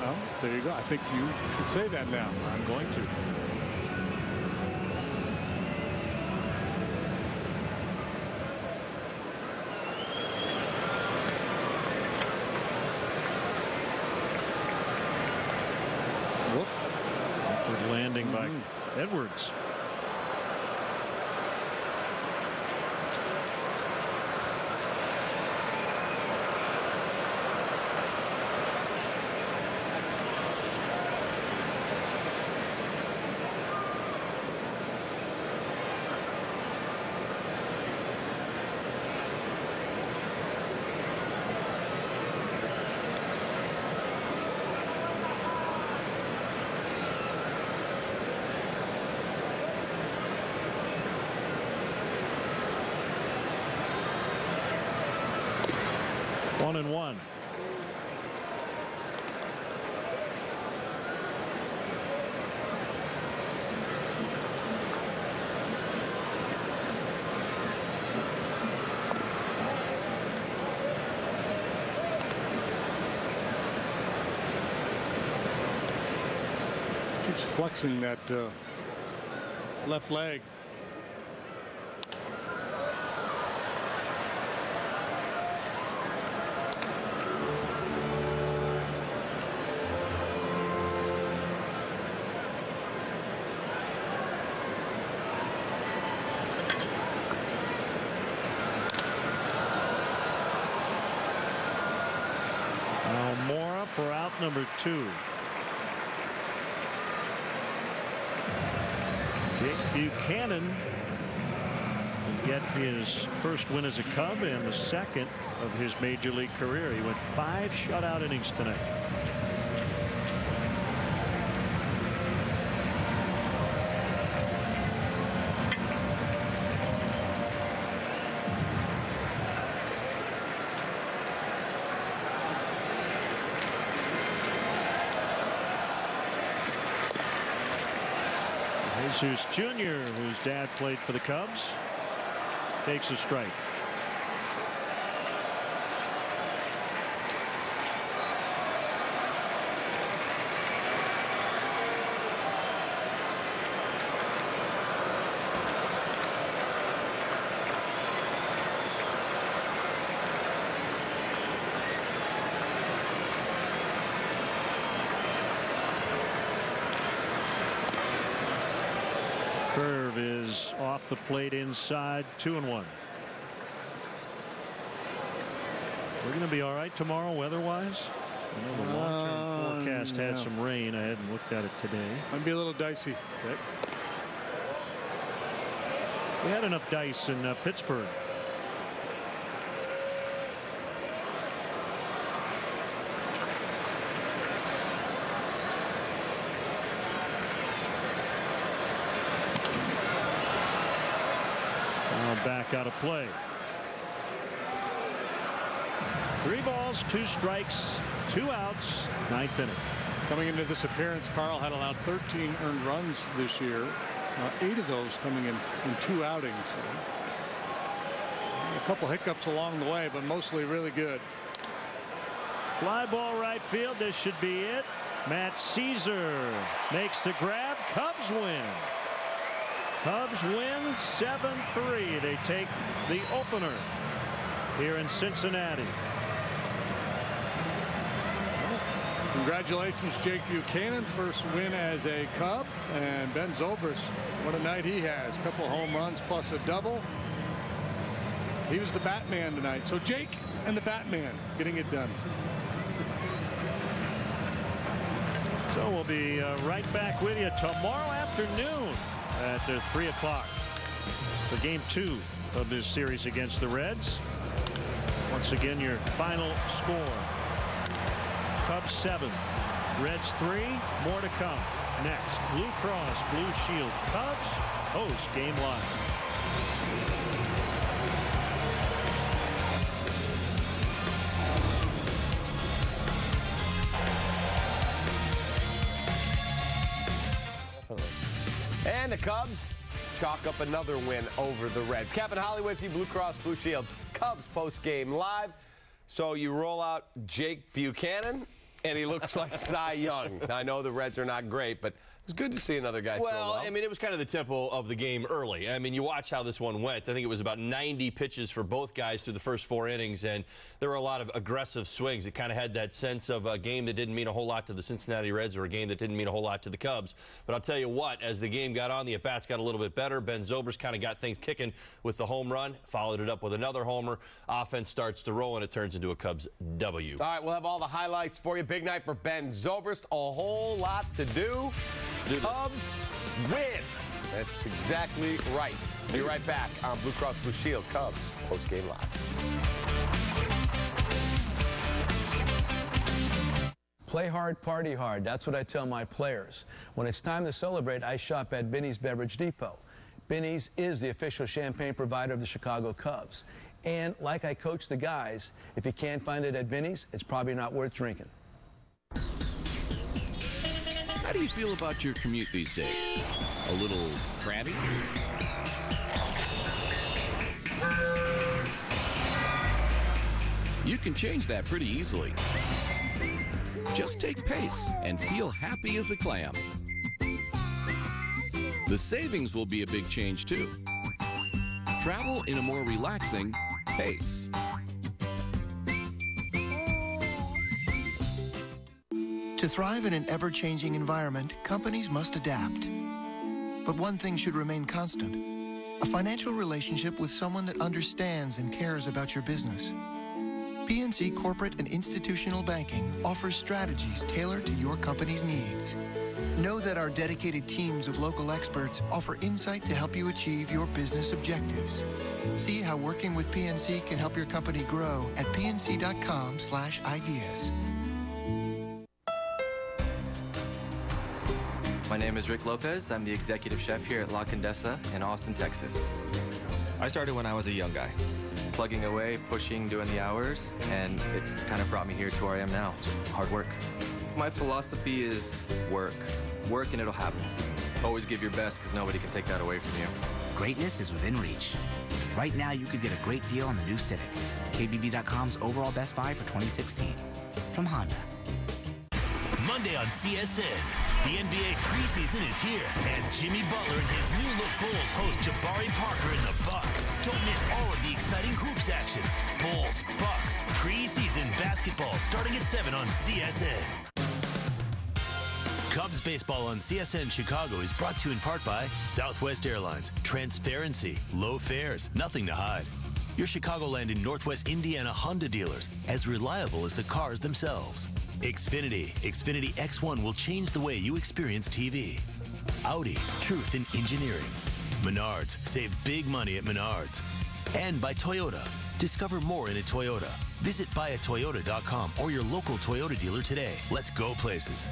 [SPEAKER 1] Oh, there you go. I think you should say that now.
[SPEAKER 2] I'm going to. Landing by Edwards. One and one.
[SPEAKER 1] Keeps flexing that left leg.
[SPEAKER 2] For out number 2. Jake Buchanan will get his first win as a Cub and the second of his major league career. He went 5 shutout innings tonight. Jesus Jr., whose dad played for the Cubs, takes a strike. Curve is off the plate inside. 2-1. We're going to be all right tomorrow weather-wise. I know the long-term forecast had some rain. I hadn't looked at it today.
[SPEAKER 1] Might be a little dicey.
[SPEAKER 2] Okay. We had enough dice in Pittsburgh. Back out of play. 3 balls, 2 strikes, 2 outs, 9th inning.
[SPEAKER 1] Coming into this appearance, Carl had allowed 13 earned runs this year. 8 of those coming in 2 outings. So a couple hiccups along the way, but mostly really good.
[SPEAKER 2] Fly ball right field. This should be it. Matt Caesar makes the grab. Cubs win. Cubs win 7-3. They take the opener here in Cincinnati.
[SPEAKER 1] Congratulations, Jake Buchanan. First win as a Cub. And Ben Zobrist, what a night he has. Couple home runs plus a double. He was the Batman tonight. So Jake and the Batman getting it done.
[SPEAKER 2] So we'll be right back with you tomorrow afternoon at 3 o'clock for game 2 of this series against the Reds. Once again, your final score: Cubs 7, Reds 3. More to come next. Blue Cross Blue Shield Cubs host game live.
[SPEAKER 15] And the Cubs chalk up another win over the Reds. Kevin Holly with you, Blue Cross Blue Shield Cubs post-game live. So you roll out Jake Buchanan, and he looks like Cy Young. I know the Reds are not great, but it's good to see another guy throw well.
[SPEAKER 9] I mean, it was kind of the tempo of the game early. I mean, you watch how this one went. I think it was about 90 pitches for both guys through the first 4 innings, and there were a lot of aggressive swings. It kind of had that sense of a game that didn't mean a whole lot to the Cincinnati Reds or a game that didn't mean a whole lot to the Cubs. But I'll tell you what, as the game got on, the at-bats got a little bit better. Ben Zobrist kind of got things kicking with the home run, followed it up with another homer. Offense starts to roll, and it turns into a Cubs W.
[SPEAKER 15] All right, we'll have all the highlights for you. Big night for Ben Zobrist. A whole lot to do. Cubs win. That's exactly right. Be right back on Blue Cross Blue Shield Cubs post-game live.
[SPEAKER 11] Play hard, party hard. That's what I tell my players. When it's time to celebrate, I shop at Binny's Beverage Depot. Binny's is the official champagne provider of the Chicago Cubs. And like I coach the guys, if you can't find it at Binny's, it's probably not worth drinking.
[SPEAKER 12] How do you feel about your commute these days? A little crabby? You can change that pretty easily. Just take Pace and feel happy as a clam. The savings will be a big change too. Travel in a more relaxing Pace.
[SPEAKER 13] To thrive in an ever-changing environment, companies must adapt. But one thing should remain constant: a financial relationship with someone that understands and cares about your business. PNC Corporate and Institutional Banking offers strategies tailored to your company's needs. Know that our dedicated teams of local experts offer insight to help you achieve your business objectives. See how working with PNC can help your company grow at pnc.com/ideas.
[SPEAKER 19] My name is Rick Lopez. I'm the executive chef here at La Condesa in Austin, Texas. I started when I was a young guy, plugging away, pushing, doing the hours, and it's kind of brought me here to where I am now, just hard work. My philosophy is work. Work and it'll happen. Always give your best because nobody can take that away from you.
[SPEAKER 22] Greatness is within reach. Right now, you could get a great deal on the new Civic. KBB.com's overall best buy for 2016. From Honda.
[SPEAKER 10] Monday on CSN. The NBA preseason is here as Jimmy Butler and his new look Bulls host Jabari Parker and the Bucks. Don't miss all of the exciting hoops action. Bulls, Bucks, preseason basketball starting at 7 on CSN. Cubs baseball on CSN Chicago is brought to you in part by Southwest Airlines. Transparency, low fares, nothing to hide. Your Chicagoland and Northwest Indiana Honda dealers, as reliable as the cars themselves. Xfinity X1 will change the way you experience TV. Audi, truth in engineering. Menards, save big money at Menards. And by Toyota, discover more in a Toyota. Visit buyatoyota.com or your local Toyota dealer today. Let's go places.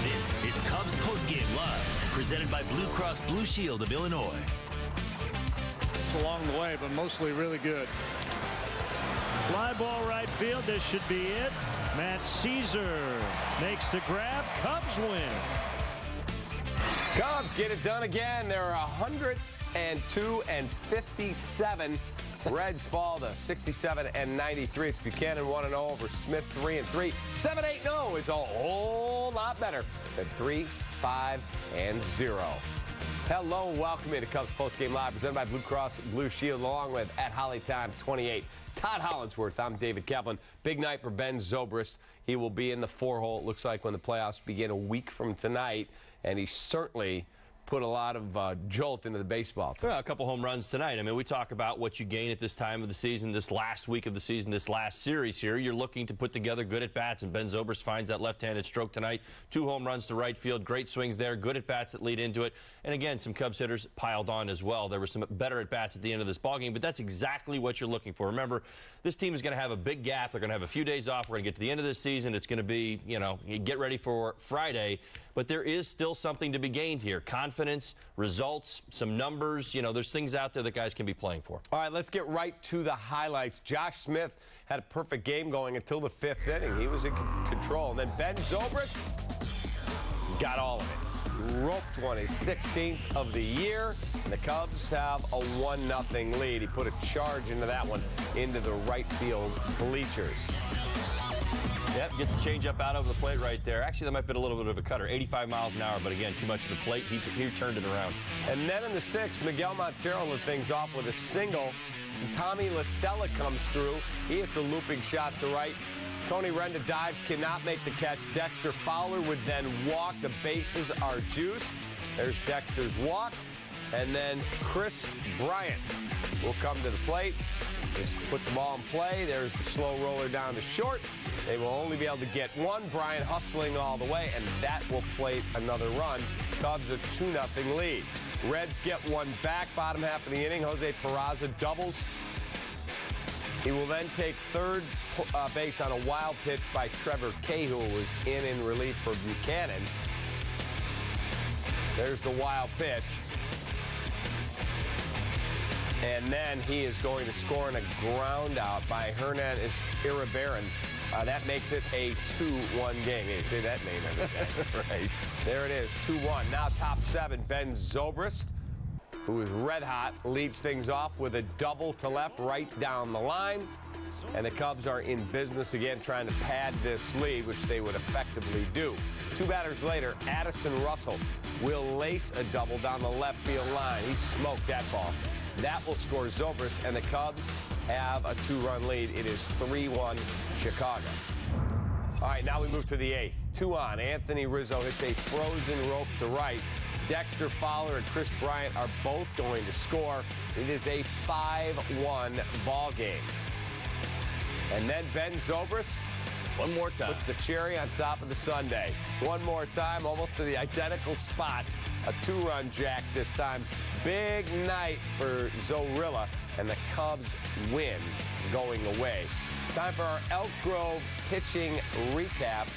[SPEAKER 10] This is Cubs Postgame Live, presented by Blue Cross Blue Shield of Illinois.
[SPEAKER 1] It's along the way, but mostly really good.
[SPEAKER 2] Fly ball right field. This should be it. Matt Caesar makes the grab. Cubs win.
[SPEAKER 15] Cubs get it done again. They're 102-57. Reds fall to 67-93. It's Buchanan 1-0 over Smith 3-3. 7-8-0 is a whole lot better than 3-5-0. Hello and welcome into Cubs Postgame Live, presented by Blue Cross Blue Shield, along with at Hollytime 28. Todd Hollandsworth, I'm David Kaplan. Big night for Ben Zobrist. He will be in the 4-hole, it looks like, when the playoffs begin a week from tonight, and he certainly put a lot of jolt into the baseball team.
[SPEAKER 9] Well, a couple home runs tonight. I mean, we talk about what you gain at this time of the season, this last week of the season, this last series here. You're looking to put together good at-bats, and Ben Zobrist finds that left-handed stroke tonight. 2 home runs to right field, great swings there, good at-bats that lead into it. And again, some Cubs hitters piled on as well. There were some better at-bats at the end of this ballgame, but that's exactly what you're looking for. Remember, this team is going to have a big gap. They're going to have a few days off. We're going to get to the end of this season. It's going to be, you know, you get ready for Friday. But there is still something to be gained here. Confidence, results, some numbers. You know, there's things out there that guys can be playing for.
[SPEAKER 15] All right, let's get right to the highlights. Josh Smith had a perfect game going until the 5th inning. He was in control. And then Ben Zobrist got all of it. Roped one, his 16th of the year. And the Cubs have a 1-0 lead. He put a charge into that one into the right field bleachers.
[SPEAKER 9] Yep, gets a changeup out over the plate right there. Actually, that might have been a little bit of a cutter. 85 miles an hour, but again, too much of the plate. He turned it around.
[SPEAKER 15] And then in the 6th, Miguel Montero lit things off with a single. And Tommy La Stella comes through. He hits a looping shot to right. Tony Renda dives, cannot make the catch. Dexter Fowler would then walk. The bases are juiced. There's Dexter's walk. And then Chris Bryant will come to the plate. Just put the ball in play. There's the slow roller down to short. They will only be able to get one. Bryant hustling all the way, and that will plate another run. Cubs a 2-0 lead. Reds get one back, bottom half of the inning. Jose Peraza doubles. He will then take third base on a wild pitch by Trevor Cahill, who was in relief for Buchanan. There's the wild pitch. And then he is going to score in a ground out by Hernandez Iribarren. That makes it a 2-1 game. You say that name every day. Right. There it is, 2-1. Now top 7, Ben Zobrist, who is red hot, leads things off with a double to left right down the line. And the Cubs are in business again, trying to pad this lead, which they would effectively do. 2 batters later, Addison Russell will lace a double down the left field line. He smoked that ball. That will score Zobrist, and the Cubs have a 2-run lead. It is 3-1 Chicago. All right, now we move to the 8th. 2 on. Anthony Rizzo hits a frozen rope to right. Dexter Fowler and Chris Bryant are both going to score. It is a 5-1 ball game. And then Ben Zobrist,
[SPEAKER 9] one more time,
[SPEAKER 15] puts the cherry on top of the sundae. One more time, almost to the identical spot. A 2-run jack this time. Big night for Zorilla, and the Cubs win going away. Time for our Elk Grove pitching recap.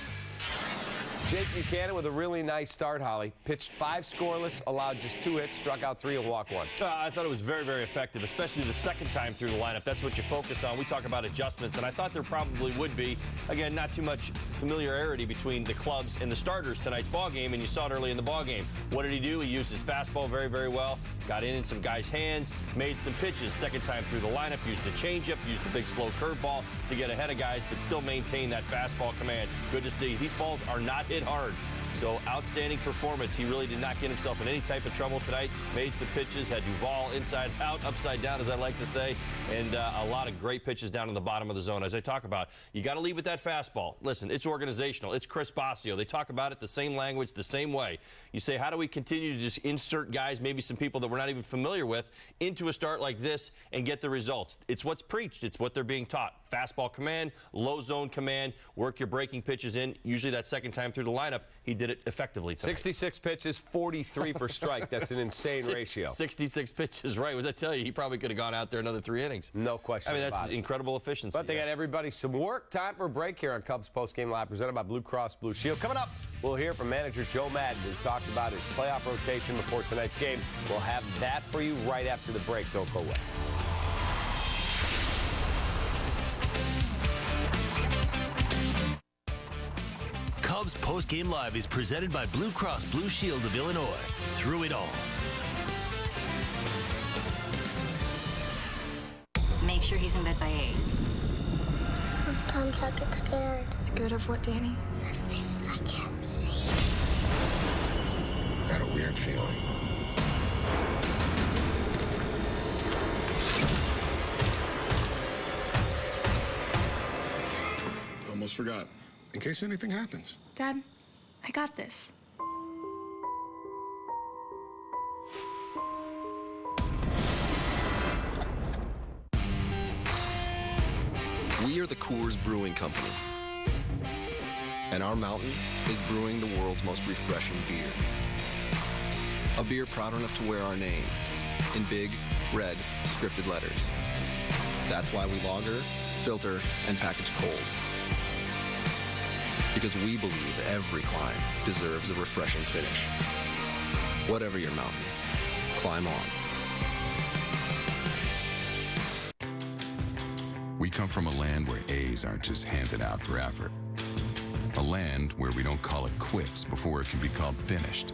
[SPEAKER 15] Jake Buchanan with a really nice start, Holly. Pitched 5 scoreless, allowed just 2 hits, struck out 3 and walked 1.
[SPEAKER 9] I thought it was very, very effective, especially the second time through the lineup. That's what you focus on. We talk about adjustments, and I thought there probably would be. Again, not too much familiarity between the clubs and the starters tonight's ballgame, and you saw it early in the ballgame. What did he do? He used his fastball very, very well, got in some guys' hands, made some pitches. Second time through the lineup, used the changeup, used the big slow curveball to get ahead of guys, but still maintain that fastball command. Good to see. These balls are not hit hard. So outstanding performance. He really did not get himself in any type of trouble tonight. Made some pitches, had Duvall inside out, upside down, as I like to say, and a lot of great pitches down in the bottom of the zone. As I talk about, you got to lead with that fastball. Listen, it's organizational. It's Chris Bosio. They talk about it the same language, the same way. You say, how do we continue to just insert guys, maybe some people that we're not even familiar with, into a start like this and get the results? It's what's preached. It's what they're being taught. Fastball command, low zone command, work your breaking pitches in. Usually that second time through the lineup, he did it effectively tonight.
[SPEAKER 15] 66 pitches, 43 for strike. That's an insane ratio.
[SPEAKER 9] 66 pitches, right. Was I tell you, he probably could have gone out there another 3 innings.
[SPEAKER 15] No question.
[SPEAKER 9] I mean, that's incredible efficiency.
[SPEAKER 15] But they got everybody some work. Time for a break here on Cubs Postgame Live, presented by Blue Cross Blue Shield. Coming up, we'll hear from manager Joe Madden, who talked about his playoff rotation before tonight's game. We'll have that for you right after the break. Don't go away.
[SPEAKER 10] Cubs Postgame Live is presented by Blue Cross Blue Shield of Illinois. Through it all.
[SPEAKER 3] Make sure he's in bed by 8.
[SPEAKER 4] Sometimes I get scared.
[SPEAKER 3] Scared of what, Danny?
[SPEAKER 4] The things I can't see.
[SPEAKER 20] Got a weird feeling. Almost forgot. In case anything happens.
[SPEAKER 3] Dad, I got this.
[SPEAKER 18] We are the Coors Brewing Company, and our mountain is brewing the world's most refreshing beer. A beer proud enough to wear our name in big, red, scripted letters. That's why we lager, filter, and package cold. Because we believe every climb deserves a refreshing finish. Whatever your mountain, climb on.
[SPEAKER 8] We come from a land where A's aren't just handed out for effort. A land where we don't call it quits before it can be called finished.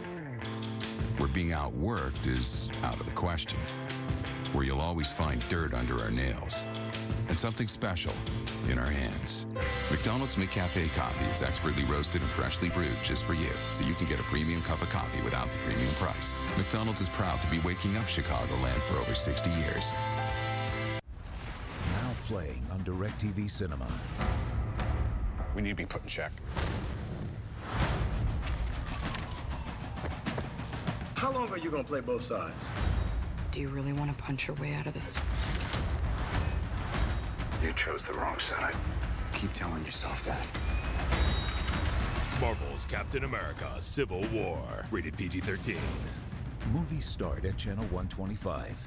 [SPEAKER 8] Where being outworked is out of the question. Where you'll always find dirt under our nails and something special in our hands. McDonald's McCafe coffee is expertly roasted and freshly brewed just for you, so you can get a premium cup of coffee without the premium price. McDonald's is proud to be waking up Chicagoland for over 60 years.
[SPEAKER 14] Now playing on DirecTV Cinema.
[SPEAKER 20] We need to be put in check.
[SPEAKER 23] How long are you going to play both sides?
[SPEAKER 3] Do you really want to punch your way out of this?
[SPEAKER 23] You chose the wrong side.
[SPEAKER 20] Keep telling yourself that.
[SPEAKER 14] Marvel's Captain America: Civil War. Rated PG-13. Movies start at Channel 125.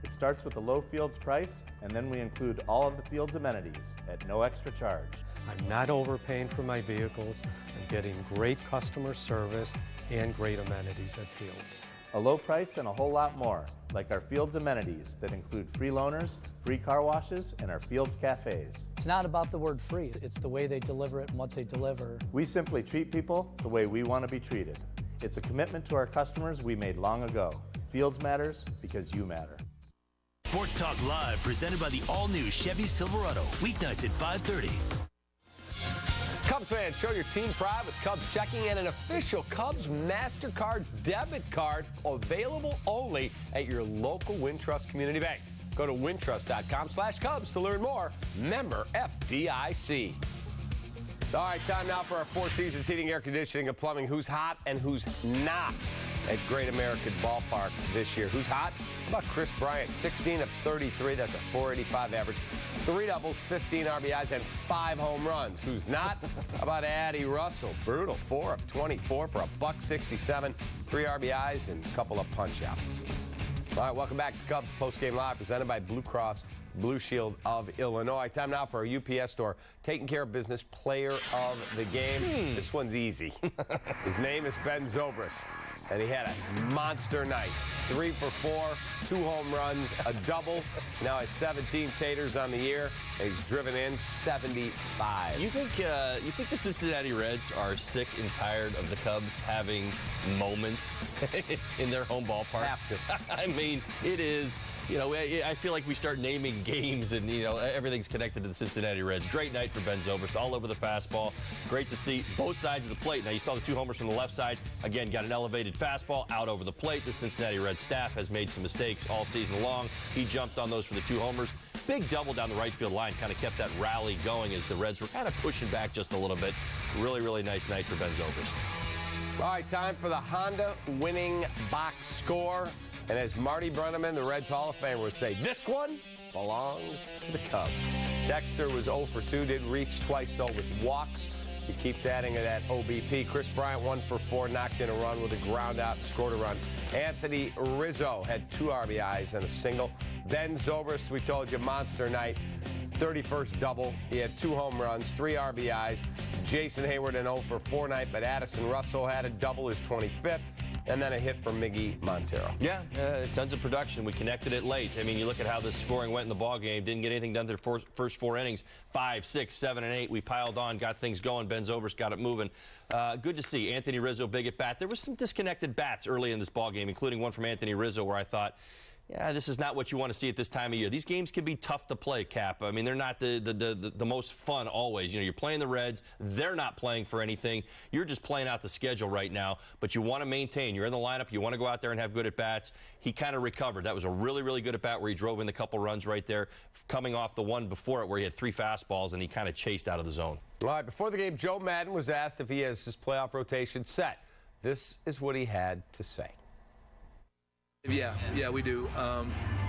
[SPEAKER 24] It starts with the low Fields price, and then we include all of the Fields amenities at no extra charge.
[SPEAKER 25] I'm not overpaying for my vehicles. I'm getting great customer service and great amenities at Fields.
[SPEAKER 24] A low price and a whole lot more, like our Fields amenities that include free loaners, free car washes, and our Fields cafes.
[SPEAKER 26] It's not about the word free, it's the way they deliver it and what they deliver.
[SPEAKER 24] We simply treat people the way we want to be treated. It's a commitment to our customers we made long ago. Fields matters because you matter.
[SPEAKER 10] Sports Talk Live, presented by the all-new Chevy Silverado. Weeknights at 5:30.
[SPEAKER 15] Cubs fans, show your team pride with Cubs checking and an official Cubs MasterCard debit card available only at your local Wintrust Community Bank. Go to wintrust.com/Cubs to learn more. Member FDIC. All right, time now for our Four Seasons Heating, Air Conditioning, and Plumbing. Who's hot and who's not at Great American Ballpark this year? Who's hot? How about Chris Bryant? 16 of 33. That's a .485 average. 3 doubles, 15 RBIs, and 5 home runs. Who's not? How about Addie Russell? Brutal. 4 of 24 for a $167, 3 RBIs, and a couple of punch-outs. All right, welcome back to Cubs Postgame Live, presented by Blue Cross Blue Shield of Illinois. Time now for our UPS store, taking care of business player of the game. This one's easy. His name is Ben Zobrist, and he had a monster night. 3 for 4, 2 home runs, a double. Now has 17 taters on the year, and he's driven in 75.
[SPEAKER 9] You think the Cincinnati Reds are sick and tired of the Cubs having moments in their home ballpark?
[SPEAKER 15] Have to.
[SPEAKER 9] I mean, it is You know, I feel like we start naming games and, you know, everything's connected to the Cincinnati Reds. Great night for Ben Zobrist, all over the fastball. Great to see both sides of the plate. Now, you saw the 2 homers from the left side. Again, got an elevated fastball out over the plate. The Cincinnati Reds staff has made some mistakes all season long. He jumped on those for the 2 homers. Big double down the right field line, kind of kept that rally going as the Reds were kind of pushing back just a little bit. Really, really nice night for Ben Zobrist.
[SPEAKER 15] All right, time for the Honda winning box score. And as Marty Brenneman, the Reds Hall of Famer, would say, this one belongs to the Cubs. Dexter was 0 for 2, did reach twice, though, with walks. He keeps adding to that OBP. Chris Bryant 1 for 4, knocked in a run with a ground out and scored a run. Anthony Rizzo had 2 RBIs and a single. Ben Zobrist, we told you, monster night. 31st double. He had 2 home runs, 3 RBIs. Jason Hayward an 0 for 4 night, but Addison Russell had a double, his 25th. And then a hit from Miggy Montero.
[SPEAKER 9] Yeah, tons of production. We connected it late. I mean, you look at how the scoring went in the ball game. Didn't get anything done through the first 4 innings. 5, 6, 7, and 8. We piled on, got things going. Ben Zobrist got it moving. Good to see. Anthony Rizzo, big at bat. There was some disconnected bats early in this ball game, including one from Anthony Rizzo where I thought, yeah, this is not what you want to see at this time of year. These games can be tough to play, Cap. I mean, they're not the most fun always. You know, you're playing the Reds. They're not playing for anything. You're just playing out the schedule right now. But you want to maintain. You're in the lineup. You want to go out there and have good at-bats. He kind of recovered. That was a really, really good at-bat where he drove in the couple runs right there, coming off the one before it where he had 3 fastballs and he kind of chased out of the zone.
[SPEAKER 15] All right, before the game, Joe Madden was asked if he has his playoff rotation set. This is what he had to say.
[SPEAKER 11] Yeah, we do.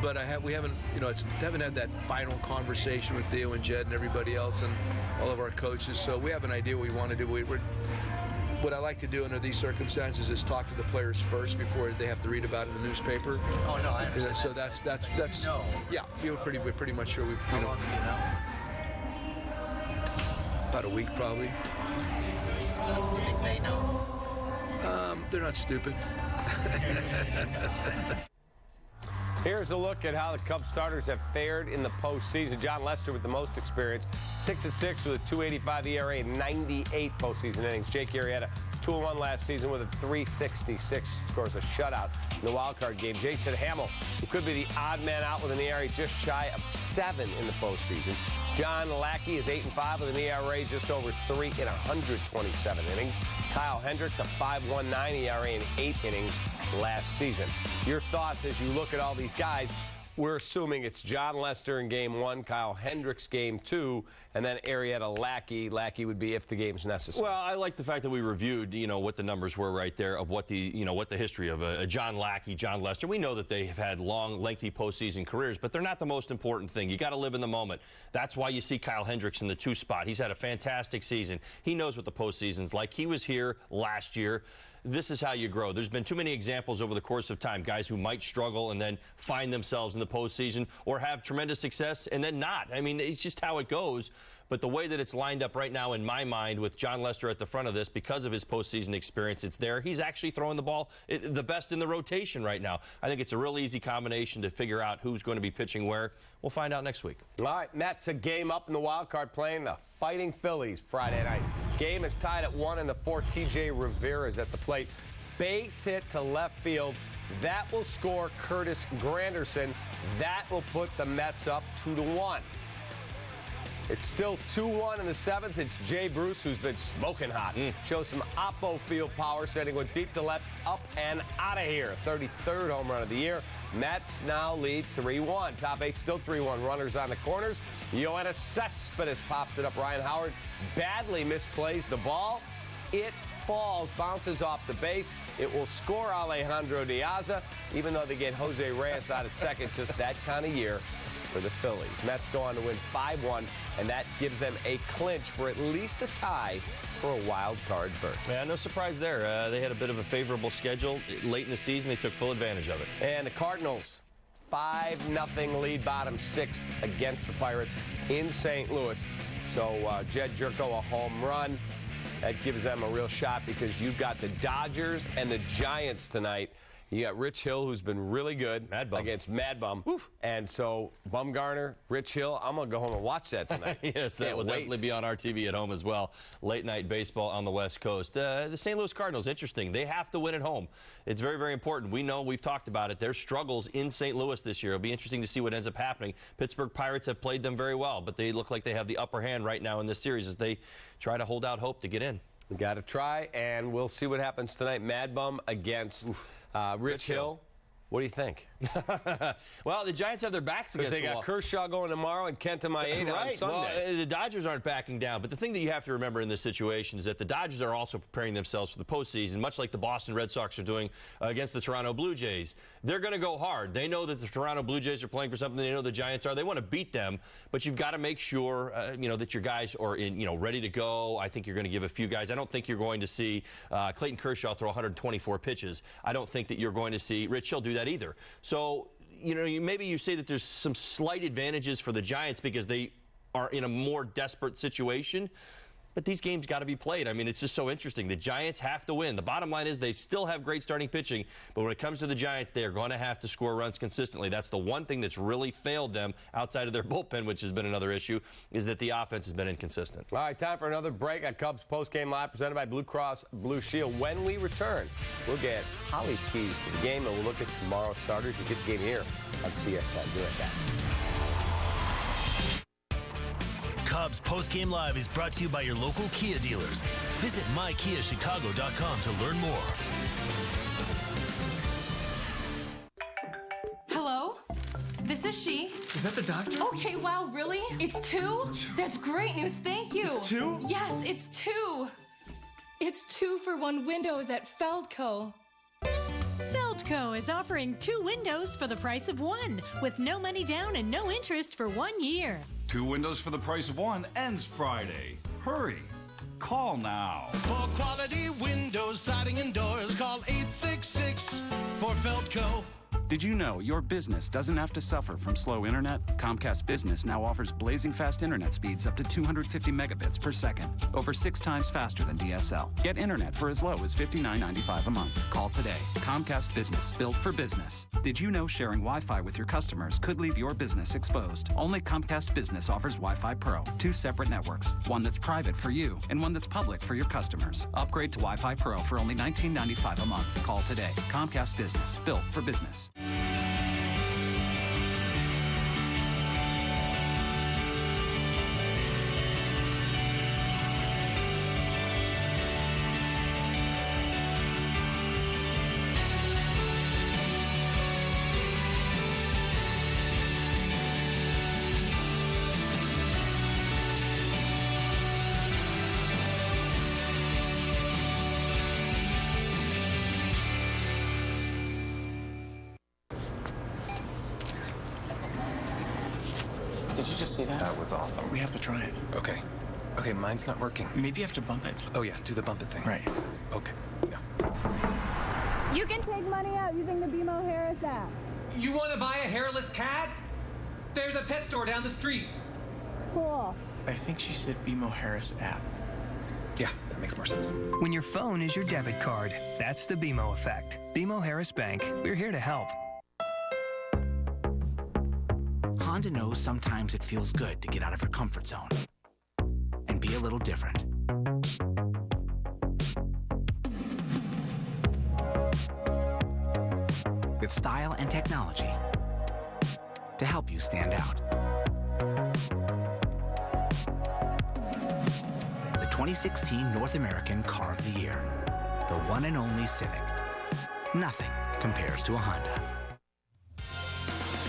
[SPEAKER 11] But we haven't, you know, haven't had that final conversation with Theo and Jed and everybody else and all of our coaches. So we have an idea what we want to do. What I like to do under these circumstances is talk to the players first before they have to read about it in the newspaper.
[SPEAKER 5] Oh no, I understand.
[SPEAKER 11] So that's
[SPEAKER 5] no.
[SPEAKER 11] Yeah, we're pretty much sure we.
[SPEAKER 5] How long do you know?
[SPEAKER 11] About a week probably.
[SPEAKER 5] You think they know?
[SPEAKER 11] They're not stupid.
[SPEAKER 15] Here's a look at how the Cubs starters have fared in the postseason. John Lester with the most experience, 6-6 with a 2.85 ERA and 98 postseason innings. Jake Arrieta, 2-1 last season with a 3.66, scores a shutout in the wild card game. Jason Hamill, who could be the odd man out with an ERA just shy of 7 in the postseason. John Lackey is 8-5 with an ERA just over 3 in 127 innings. Kyle Hendricks, a 5.19 ERA in 8 innings last season. Your thoughts as you look at all these guys? We're assuming it's John Lester in game 1, Kyle Hendricks game 2, and then Arrieta Lackey. Lackey would be if the game's necessary.
[SPEAKER 9] Well, I like the fact that we reviewed, you know, what the numbers were right there of what the history of a John Lackey, John Lester. We know that they have had long, lengthy postseason careers, but they're not the most important thing. You got to live in the moment. That's why you see Kyle Hendricks in the 2 spot. He's had a fantastic season. He knows what the postseason's like. He was here last year. This is how you grow. There's been too many examples over the course of time, guys who might struggle and then find themselves in the postseason or have tremendous success and then not. I mean, it's just how it goes. But the way that it's lined up right now in my mind with John Lester at the front of this, because of his postseason experience, it's there. He's actually throwing the ball the best in the rotation right now. I think it's a real easy combination to figure out who's going to be pitching where. We'll find out next week.
[SPEAKER 15] All right, Mets a game up in the wild card playing the Fighting Phillies Friday night. Game is tied at 1 in the 4th. TJ Rivera is at the plate. Base hit to left field. That will score Curtis Granderson. That will put the Mets up 2-1. It's still 2-1 in the 7th. It's Jay Bruce, who's been smoking hot. Shows some oppo field power, sending one deep to left, up and out of here. 33rd home run of the year. Mets now lead 3-1. Top 8 still 3-1. Runners on the corners. Yoenis Cespedes pops it up. Ryan Howard badly misplays the ball. It falls, bounces off the base. It will score Alejandro Diaz, even though they get Jose Reyes out at second. Just that kind of year for the Phillies. Mets go on to win 5-1, and that gives them a clinch for at least a tie for a wild card berth.
[SPEAKER 9] Yeah, no surprise there. They had a bit of a favorable schedule late in the season. They took full advantage of it.
[SPEAKER 15] And the Cardinals, 5-0 lead, bottom 6 against the Pirates in St. Louis. So Jed Jerko, a home run. That gives them a real shot because you've got the Dodgers and the Giants tonight You got Rich Hill, who's been really good against Mad Bum. And so, Bumgarner, Rich Hill, I'm going to go home and watch that tonight.
[SPEAKER 9] Yes, that will definitely be on our TV at home as well. Late night baseball on the West Coast. The St. Louis Cardinals, interesting. They have to win at home. It's very, very important. We know, we've talked about it. Their struggles in St. Louis this year. It'll be interesting to see what ends up happening. Pittsburgh Pirates have played them very well, but they look like they have the upper hand right now in this series as they try to hold out hope to get in.
[SPEAKER 15] We got to try, and we'll see what happens tonight. Mad Bum against Rich Hill. What do you think?
[SPEAKER 9] Well, the Giants have their backs against the wall.
[SPEAKER 15] Because they got Kershaw going tomorrow and Kenta Maeda on Sunday.
[SPEAKER 9] Well, the Dodgers aren't backing down. But the thing that you have to remember in this situation is that the Dodgers are also preparing themselves for the postseason, much like the Boston Red Sox are doing against the Toronto Blue Jays. They're going to go hard. They know that the Toronto Blue Jays are playing for something. They know the Giants are. They want to beat them. But you've got to make sure, that your guys are ready to go. I think you're going to give a few guys. I don't think you're going to see Clayton Kershaw throw 124 pitches. I don't think that you're going to see Rich Hill do that either. So, maybe you say that there's some slight advantages for the Giants because they are in a more desperate situation. But these games got to be played. I mean, it's just so interesting. The Giants have to win. The bottom line is they still have great starting pitching. But when it comes to the Giants, they're going to have to score runs consistently. That's the one thing that's really failed them outside of their bullpen, which has been another issue, is that the offense has been inconsistent.
[SPEAKER 15] All right, time for another break on Cubs Postgame Live presented by Blue Cross Blue Shield. When we return, we'll get Holly's keys to the game, and we'll look at tomorrow's starters. You get the game here on CSN. Be right back.
[SPEAKER 10] Cubs Postgame Live is brought to you by your local Kia dealers. Visit mykiachicago.com to learn more.
[SPEAKER 6] Hello? This is she.
[SPEAKER 7] Is that the doctor?
[SPEAKER 6] Okay, wow, really? It's two? That's great news, thank you.
[SPEAKER 7] It's two?
[SPEAKER 6] Yes, it's two. It's 2 for 1 windows at Feldco.
[SPEAKER 12] Feldco is offering 2 windows for the price of 1, with no money down and no interest for 1 year.
[SPEAKER 16] 2 windows for the price of 1 ends Friday. Hurry. Call now.
[SPEAKER 17] For quality windows, siding, and doors, call 866 for Feldco.
[SPEAKER 21] Did you know your business doesn't have to suffer from slow internet? Comcast Business now offers blazing fast internet speeds up to 250 megabits per second, over 6 times faster than DSL. Get internet for as low as $59.95 a month. Call today. Comcast Business, built for business. Did you know sharing Wi-Fi with your customers could leave your business exposed? Only Comcast Business offers Wi-Fi Pro, 2 separate networks, one that's private for you and one that's public for your customers. Upgrade to Wi-Fi Pro for only $19.95 a month. Call today. Comcast Business, built for business.
[SPEAKER 23] Did you just see that? That was awesome. We have to try it. Okay. Okay, mine's not working. Maybe you have to bump it. Oh, yeah, do the bump it thing. Right. Okay. Yeah.
[SPEAKER 27] You can take money out using the BMO Harris app.
[SPEAKER 28] You want to buy a hairless cat? There's a pet store down the street.
[SPEAKER 27] Cool.
[SPEAKER 23] I think she said BMO Harris app. Yeah, that makes more sense.
[SPEAKER 29] When your phone is your debit card, that's the BMO effect. BMO Harris Bank. We're here to help.
[SPEAKER 22] Honda knows sometimes it feels good to get out of your comfort zone and be a little different. With style and technology to help you stand out. The 2016 North American Car of the Year. The one and only Civic. Nothing compares to a Honda.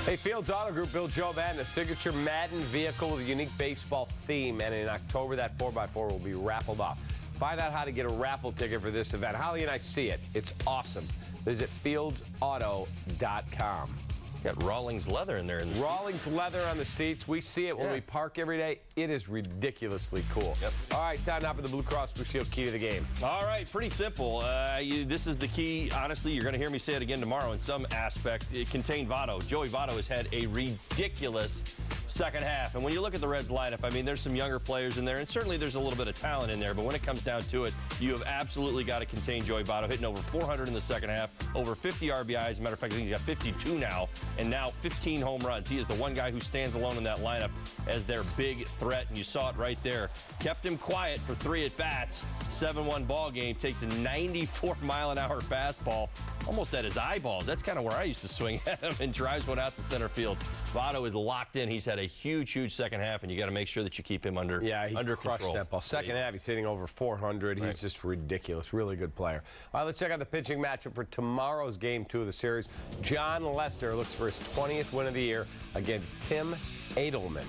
[SPEAKER 15] Hey, Fields Auto Group built Joe Madden a signature Madden vehicle with a unique baseball theme, and in October that 4x4 will be raffled off. Find out how to get a raffle ticket for this event. Holly and I see it. It's awesome. Visit fieldsauto.com.
[SPEAKER 9] Got Rawlings leather in there. In the
[SPEAKER 15] Rawlings leather on the seats. We see it when we park every day. It is ridiculously cool.
[SPEAKER 9] Yep.
[SPEAKER 15] All right, time now for the Blue Cross Blue Shield key to the game.
[SPEAKER 9] All right, pretty simple. This is the key. Honestly, you're going to hear me say it again tomorrow in some aspect. It contained Votto. Joey Votto has had a ridiculous second half. And when you look at the Reds lineup, I mean, there's some younger players in there, and certainly there's a little bit of talent in there. But when it comes down to it, you have absolutely got to contain Joey Votto, hitting over 400 in the second half, over 50 RBIs. As a matter of fact, I think he's got 52 now, and now 15 home runs. He is the one guy who stands alone in that lineup as their big threat, and you saw it right there. Kept him quiet for 3 at-bats. 7-1 ball game. Takes a 94-mile-an-hour fastball, almost at his eyeballs. That's kind of where I used to swing at him, and drives one out to center field. Votto is locked in. He's had a huge second half, and you got to make sure that you keep him under
[SPEAKER 15] crushed
[SPEAKER 9] control.
[SPEAKER 15] That ball. Second half, he's hitting over 400. He's just ridiculous. Really good player. All right, let's check out the pitching matchup for tomorrow's Game 2 of the series. John Lester looks for his 20th win of the year against Tim Edelman.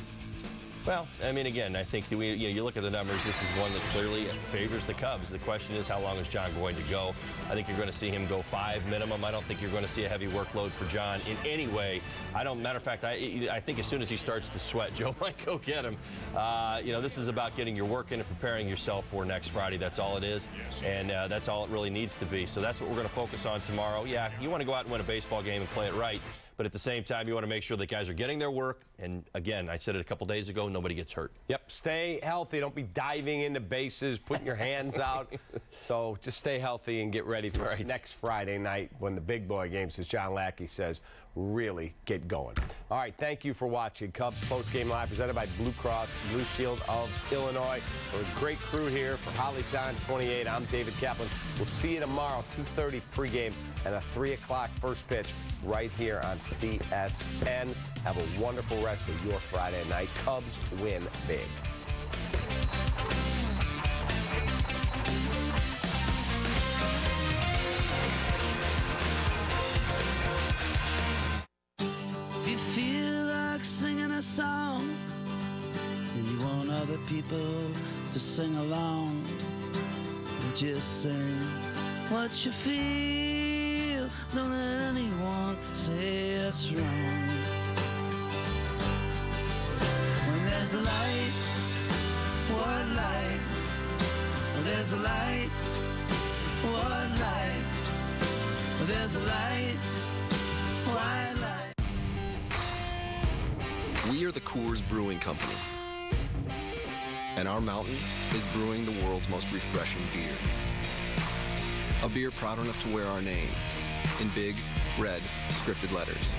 [SPEAKER 9] Well, I mean, again, I think that you look at the numbers. This is one that clearly favors the Cubs. The question is, how long is John going to go? I think you're going to see him go 5 minimum. I don't think you're going to see a heavy workload for John in any way. Matter of fact, I think as soon as he starts to sweat, Joe might go get him. This is about getting your work in and preparing yourself for next Friday. That's all it is, and that's all it really needs to be. So that's what we're going to focus on tomorrow. Yeah, you want to go out and win a baseball game and play it right. But at the same time, you want to make sure that guys are getting their work. And again, I said it a couple days ago, nobody gets hurt.
[SPEAKER 15] Yep, stay healthy. Don't be diving into bases, putting your hands out. So just stay healthy and get ready for next Friday night when the big boy games, as John Lackey says, really get going. All right, thank you for watching Cubs Postgame Live, presented by Blue Cross Blue Shield of Illinois. We're a great crew here for Hollytown 28. I'm David Kaplan. We'll see you tomorrow, 2:30 pregame and a 3 o'clock first pitch right here on CSN. Have a wonderful rest of your Friday night. Cubs win big.
[SPEAKER 1] If you feel like singing a song and you want other people to sing along, just sing what you feel. Don't let anyone say it's wrong. When there's a light, what light? When there's a light, what light? When there's a light, why light?
[SPEAKER 2] We are the Coors Brewing Company, and our mountain is brewing the world's most refreshing beer. A beer proud enough to wear our name in big, red, scripted letters.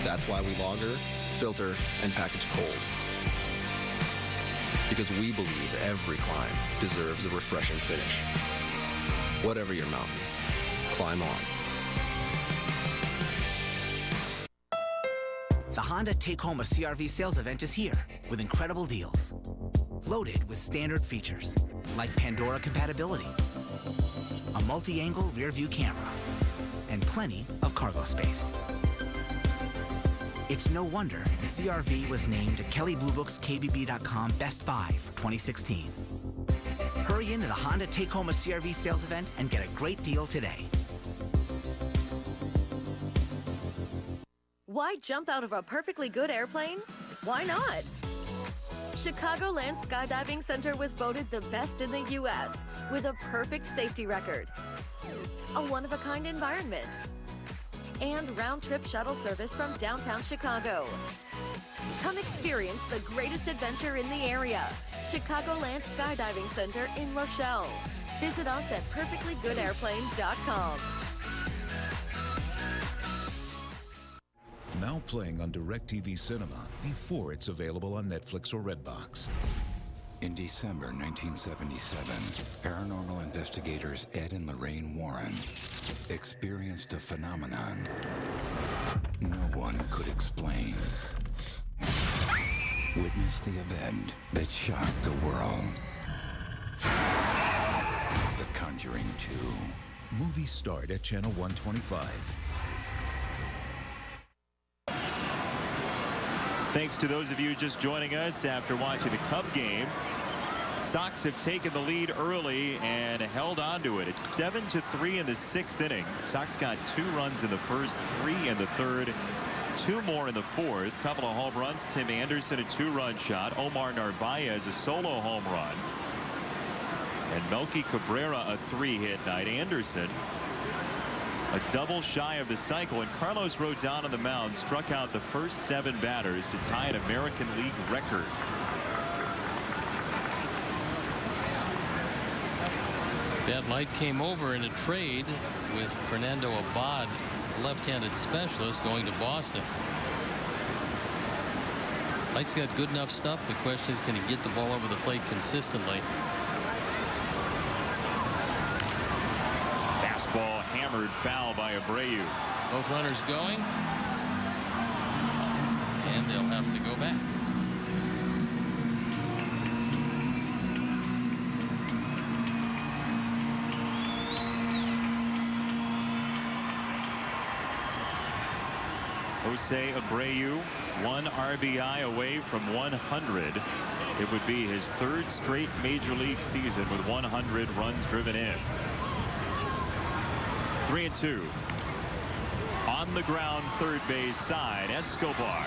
[SPEAKER 2] That's why we lager, filter, and package cold. Because we believe every climb deserves a refreshing finish. Whatever your mountain, climb on.
[SPEAKER 22] The Honda Take Home a CRV sales event is here with incredible deals. Loaded with standard features like Pandora compatibility, a multi-angle rear view camera, and plenty of cargo space. It's no wonder the CRV was named Kelley Blue Book's KBB.com Best Buy for 2016. Hurry into the Honda Take Home a CRV sales event and get a great deal today.
[SPEAKER 3] Why jump out of a perfectly good airplane? Why not? Chicagoland Skydiving Center was voted the best in the U.S. with a perfect safety record, a one-of-a-kind environment, and round-trip shuttle service from downtown Chicago. Come experience the greatest adventure in the area. Chicagoland Skydiving Center in Rochelle. Visit us at perfectlygoodairplane.com.
[SPEAKER 14] Now playing on DirecTV Cinema before it's available on Netflix or Redbox.
[SPEAKER 4] In December 1977, paranormal investigators Ed and Lorraine Warren experienced a phenomenon no one could explain. Witness the event that shocked the world. The Conjuring 2.
[SPEAKER 14] Movies start at Channel 125.
[SPEAKER 7] Thanks to those of you just joining us after watching the Cub game. Sox have taken the lead early and held on to it. It's 7-3 in the 6th inning. Sox got 2 runs in the first, 3 in the third. 2 more in the 4th. Couple of home runs. Tim Anderson, a 2-run shot. Omar Narvaez, a solo home run. And Melky Cabrera, a 3-hit night. Anderson, a double shy of the cycle. And Carlos Rodon on the mound struck out the first 7 batters to tie an American League record.
[SPEAKER 5] That Light came over in a trade with Fernando Abad, left-handed specialist, going to Boston. Light's got good enough stuff. The question is, can he get the ball over the plate consistently?
[SPEAKER 7] Fastball hammered foul by Abreu.
[SPEAKER 5] Both runners going, and they'll have to go back.
[SPEAKER 7] Jose Abreu, 1 RBI away from 100. It would be his 3rd straight major league season with 100 runs driven in. 3-2. On the ground, third base side, Escobar.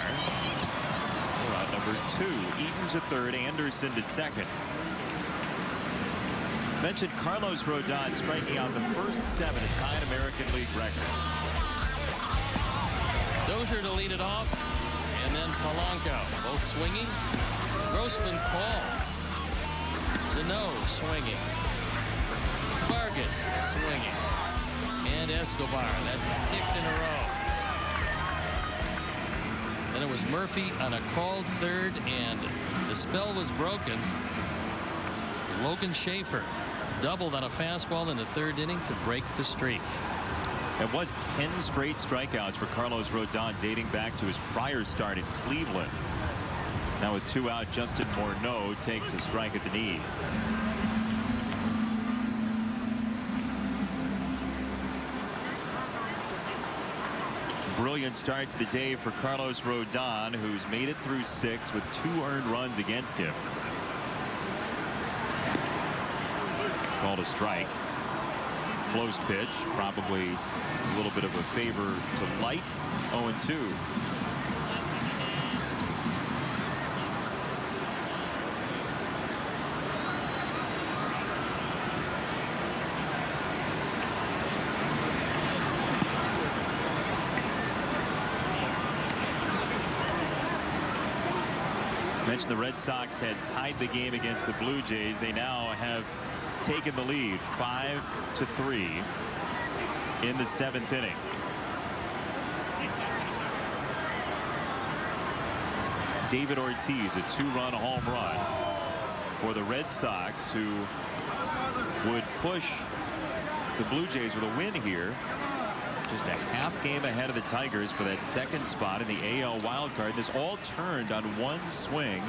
[SPEAKER 7] Out number 2. Eaton to third, Anderson to second. Mentioned Carlos Rodon striking out the first 7 to tie an American League record.
[SPEAKER 5] Dozier to lead it off, and then Polanco, both swinging. Grossman called. Sano swinging. Vargas swinging. And Escobar. That's 6 in a row. Then it was Murphy on a called third, and the spell was broken. It was Logan Schaefer doubled on a fastball in the 3rd inning to break the streak.
[SPEAKER 7] It was 10 straight strikeouts for Carlos Rodon dating back to his prior start in Cleveland. Now with 2 out, Justin Morneau takes a strike at the knees. Brilliant start to the day for Carlos Rodon, who's made it through 6 with 2 earned runs against him. Called a strike. Close pitch, probably a little bit of a favor to Light. 0-2. Mentioned the Red Sox had tied the game against the Blue Jays. They now have taken the lead 5-3 in the 7th inning. David Ortiz, a 2-run home run for the Red Sox, who would push the Blue Jays with a win here. Just a half game ahead of the Tigers for that 2nd spot in the AL wildcard. This all turned on 1 swing